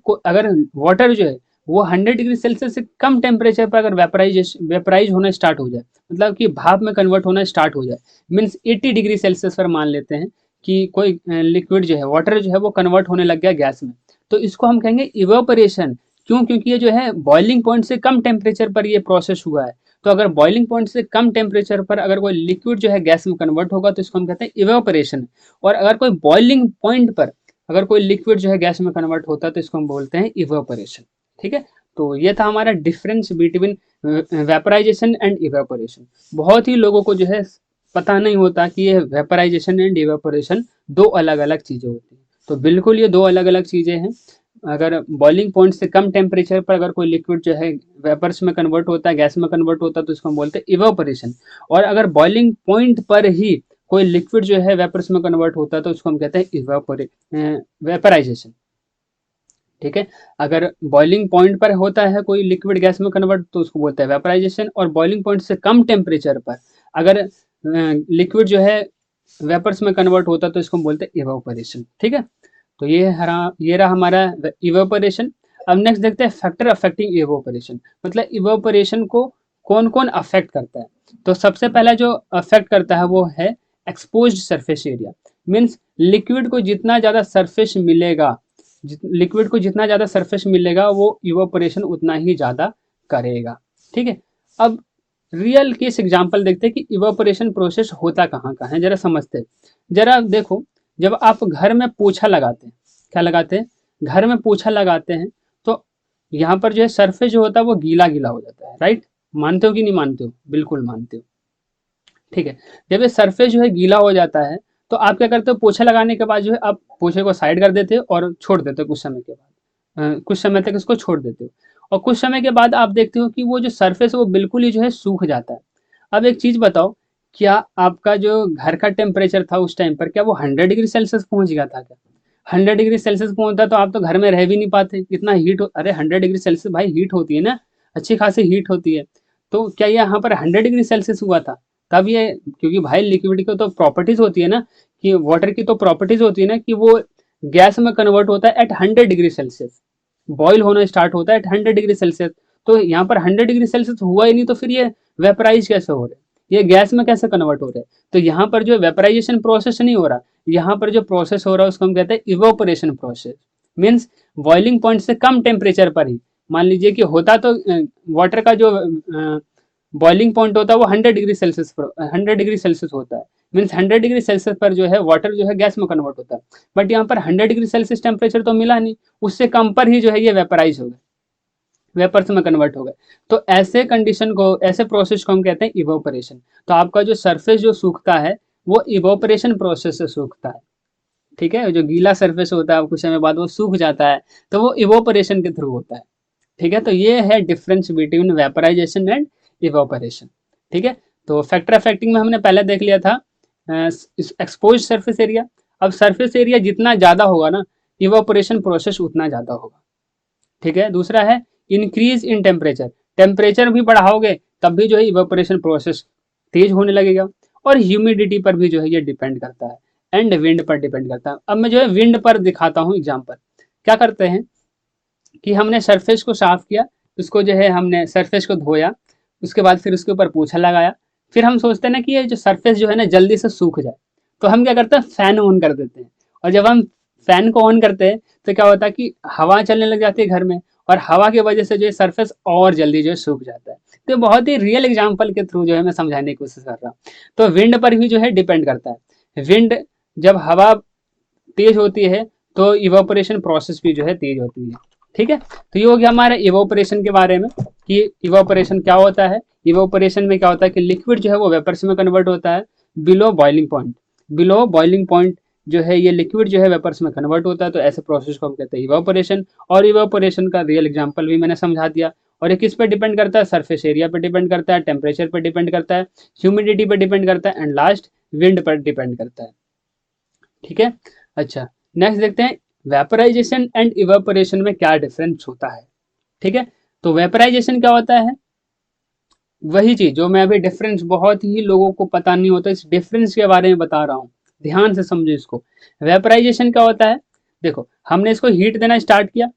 वाटर जो है वो 100 डिग्री सेल्सियस से कम टेम्परेचर पर अगर वेपराइज होना स्टार्ट हो जाए, मतलब कि भाप में कन्वर्ट होना स्टार्ट हो जाए, मीन्स 80 डिग्री सेल्सियस पर मान लेते हैं कि कोई लिक्विड जो है वाटर जो है वो कन्वर्ट होने लग गया गैस में, तो इसको हम कहेंगे इवेपोरेशन। क्यों, क्योंकि ये जो है बॉइलिंग पॉइंट से कम टेम्परेचर पर ये प्रोसेस हुआ है। तो अगर बॉइलिंग पॉइंट से कम टेम्परेचर पर अगर कोई लिक्विड जो है गैस में कन्वर्ट होगा तो इसको हम कहते हैं इवेपोरेशन। और अगर कोई बॉइलिंग पॉइंट पर अगर कोई लिक्विड जो है गैस में कन्वर्ट होता है तो इसको हम बोलते हैं इवेपोरेशन। ठीक है। तो ये था हमारा difference between vaporisation and evaporation. बहुत ही लोगों को जो है पता नहीं होता कि ये वेपराइजेशन एंड इवेपोरेशन दो अलग अलग चीजें होती हैं। तो बिल्कुल ये दो अलग अलग चीजें हैं। अगर बॉइलिंग पॉइंट से कम टेम्परेचर पर अगर कोई लिक्विड जो है वेपर्स में कन्वर्ट होता है, गैस में कन्वर्ट होता है, तो इसको हम बोलते हैं इवेपोरेशन। और अगर बॉइलिंग पॉइंट पर ही कोई लिक्विड जो है वेपर्स में कन्वर्ट होता है तो उसको हम कहते हैं वेपराइजेशन। ठीक है। अगर बॉइलिंग पॉइंट पर होता है कोई लिक्विड गैस में कन्वर्ट तो उसको बोलते हैं वेपराइजेशन, और बॉइलिंग पॉइंट से कम टेम्परेचर पर अगर लिक्विड जो है वेपर्स में कन्वर्ट होता है तो इसको हम बोलते हैं इवेपोरेशन। ठीक है। तो ये रहा हमारा इवेपोरेशन। अब नेक्स्ट देखते हैं फैक्टर अफेक्टिंग इवोपरेशन, मतलब इवोपरेशन को कौन कौन अफेक्ट करता है। तो सबसे पहला जो अफेक्ट करता है वो है exposed surface area, means liquid को जितना ज़्यादा सरफेस मिलेगा, लिक्विड को जितना ज़्यादा सरफेस मिलेगा वो इवोपरेशन उतना ही ज़्यादा करेगा। ठीक है, अब रियल केस एग्जांपल देखते हैं कि इवोपरेशन प्रोसेस होता कहाँ कहाँ है, जरा समझते हैं। जरा देखो, जब आप घर में पोछा लगाते हैं, क्या लगाते हैं, घर में पोछा लगाते हैं, तो यहाँ पर जो है सरफेस जो होता है वो गीला गीला हो जाता है, राइट। मानते हो कि नहीं मानते हो, बिल्कुल मानते हो। ठीक है, जब ये सरफेस जो है गीला हो जाता है तो आप क्या करते हो, पोछा लगाने के बाद जो है आप पोछे को साइड कर देते हो और छोड़ देते हो कुछ समय के बाद, कुछ समय तक इसको छोड़ देते हो, और कुछ समय के बाद आप देखते हो कि वो जो सरफेस है वो बिल्कुल ही जो है सूख जाता है। अब एक चीज बताओ, क्या आपका जो घर का टेम्परेचर था उस टाइम पर, क्या वो 100 डिग्री सेल्सियस पहुंच गया था क्या? 100 डिग्री सेल्सियस पहुंचता तो आप तो घर में रह भी नहीं पाते, इतना हीट अरे 100 डिग्री सेल्सियस भाई हीट होती है ना, अच्छी खासी हीट होती है। तो क्या ये यहाँ पर 100 डिग्री सेल्सियस हुआ था? तब ये, क्योंकि भाई लिक्विड की तो प्रॉपर्टीज होती है ना, कि वाटर की तो प्रॉपर्टीज होती है ना कि वो गैस में कन्वर्ट होता है एट 100 डिग्री सेल्सियस, बॉयल होना स्टार्ट होता है एट 100 डिग्री सेल्सियस। तो यहाँ पर 100 डिग्री सेल्सियस हुआ ही नहीं, तो फिर ये वेपराइज कैसे हो रहे, ये गैस में कैसे कन्वर्ट हो रहे हैं? तो यहाँ पर जो वेपराइजेशन प्रोसेस नहीं हो रहा, यहाँ पर जो प्रोसेस हो रहा है उसको हम कहते हैं evaporation process, means boiling point से कम टेम्परेचर पर ही, मान लीजिए कि होता तो वाटर का जो बॉइलिंग पॉइंट होता है वो 100 डिग्री सेल्सियस पर, 100 डिग्री सेल्सियस होता है, मीन्स 100 डिग्री सेल्सियस पर जो है वाटर जो है गैस में कन्वर्ट होता है। बट यहाँ पर 100 डिग्री सेल्सियस टेम्परेचर तो मिला नहीं, उससे कम पर ही जो है ये वेपराइज हो गए, वेपर्स में कन्वर्ट हो गए। तो ऐसे कंडीशन को, ऐसे प्रोसेस को हम कहते हैं इवोपरेशन। तो आपका जो सरफेस जो सूखता है वो इवोपरेशन प्रोसेस से सूखता है। ठीक है, जो गीला सरफेस होता है कुछ समय बाद वो सूख जाता है, तो वो इवोपरेशन के थ्रू होता है। ठीक है, तो ये है difference between vaporisation and evaporation. ठीक है, तो फैक्टर अफेक्टिंग में हमने पहले देख लिया था एक्सपोज सरफेस एरिया। अब सरफेस एरिया जितना ज्यादा होगा ना, इवोपरेशन प्रोसेस उतना ज्यादा होगा। ठीक है, दूसरा है इंक्रीज इन टेम्परेचर, टेम्परेचर भी बढ़ाओगे तब भी जो है इवेपोरेशन प्रोसेस तेज होने लगेगा। और ह्यूमिडिटी पर भी जो है ये डिपेंड करता है, एंड विंड पर डिपेंड करता है। अब मैं जो है विंड पर दिखाता हूँ एग्जाम्पल। क्या करते हैं कि हमने सरफेस को साफ किया, उसको जो है हमने सरफेस को धोया, उसके बाद फिर उसके ऊपर पोछा लगाया, फिर हम सोचते हैं ना कि ये जो सरफेस जो है ना जल्दी से सूख जाए, तो हम क्या करते हैं, फैन ऑन कर देते हैं। और जब हम फैन को ऑन करते हैं तो क्या होता है कि हवा चलने लग जाती है घर में, और हवा की वजह से जो है सरफेस और जल्दी जो है सूख जाता है। तो बहुत ही रियल एग्जांपल के थ्रू जो है मैं समझाने की कोशिश कर रहा हूँ। तो विंड पर भी जो है डिपेंड करता है, विंड जब हवा तेज होती है तो इवापोरेशन प्रोसेस भी जो है तेज होती है। ठीक है, तो ये हो गया हमारे इवापोरेशन के बारे में कि इवापोरेशन क्या होता है। इवापोरेशन में क्या होता है कि लिक्विड जो है वो वेपर्स में कन्वर्ट होता है below boiling point, below boiling point जो है ये लिक्विड जो है वेपर्स में कन्वर्ट होता है। तो ऐसे प्रोसेस को हम कहते हैं इवापोरेशन। और इवापोरेशन का रियल एग्जांपल भी मैंने समझा दिया। और ये किस पे डिपेंड करता है, सरफेस एरिया पे डिपेंड करता है, टेम्परेचर पे डिपेंड करता है, ह्यूमिडिटी पे डिपेंड करता है, एंड लास्ट विंड पर डिपेंड करता है। ठीक है, अच्छा नेक्स्ट देखते हैं वेपराइजेशन एंड इवेपोरेशन में क्या डिफरेंस होता है। ठीक है, तो वेपराइजेशन क्या होता है, वही चीज जो मैं अभी डिफरेंस, बहुत ही लोगों को पता नहीं होता, इस डिफरेंस के बारे में बता रहा हूँ, ध्यान से समझो इसको। वेपराइजेशन क्या होता है, देखो हमने इसको हीट देना स्टार्ट किया,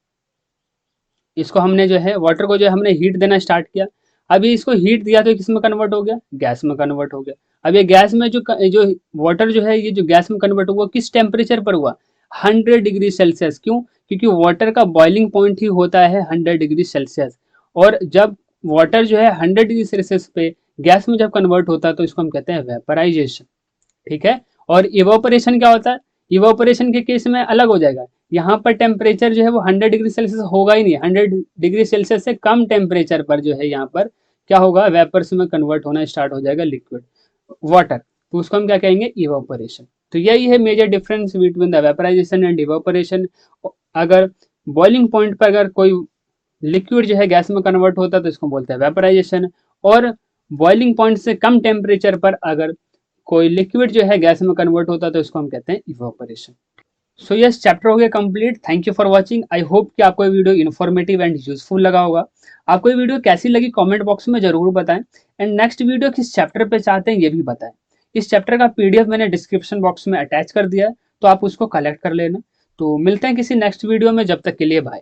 इसको हमने जो है वाटर को जो है हमने हीट देना स्टार्ट किया। अभी इसको हीट दिया तो किस में कन्वर्ट हो गया, गैस में कन्वर्ट हो गया। अब ये गैस में जो वाटर जो है ये जो गैस में कन्वर्ट हुआ किस टेम्परेचर पर हुआ, 100 डिग्री सेल्सियस। क्यों, क्योंकि वाटर का बॉइलिंग पॉइंट ही होता है 100 डिग्री सेल्सियस। और जब वाटर जो है 100 डिग्री सेल्सियस पे गैस में जब कन्वर्ट होता है तो इसको हम कहते हैं वेपराइजेशन। ठीक है, और इवापोरेशन क्या होता है, इवापोरेशन के केस में अलग हो जाएगा। यहाँ पर टेम्परेचर जो है वो 100 डिग्री सेल्सियस होगा ही नहीं, 100 डिग्री सेल्सियस से कम टेम्परेचर पर जो है यहाँ पर क्या होगा, वेपर्स में कन्वर्ट होना स्टार्ट हो जाएगा लिक्विड वाटर। तो उसको हम क्या कहेंगे, इवापोरेशन। तो यही है major difference between the vaporisation and evaporation. अगर बॉइलिंग पॉइंट पर अगर कोई लिक्विड जो है गैस में कन्वर्ट होता है तो इसको बोलते हैं वेपराइजेशन। और बॉइलिंग पॉइंट से कम टेम्परेचर पर अगर कोई लिक्विड जो है गैस में कन्वर्ट होता है तो इसको हम कहते हैं इवापोरेशन। सो यस, चैप्टर हो गया complete. Thank you for watching. I hope कि आपको ये वीडियो इन्फॉर्मेटिव एंड यूजफुल लगा होगा। आपको ये वीडियो कैसी लगी कमेंट बॉक्स में जरूर बताएं, एंड नेक्स्ट वीडियो किस चैप्टर पे चाहते हैं ये भी बताएं। इस चैप्टर का पीडीएफ मैंने डिस्क्रिप्शन बॉक्स में अटैच कर दिया है, तो आप उसको कलेक्ट कर लेना। तो मिलते हैं किसी नेक्स्ट वीडियो में, जब तक के लिए बाय।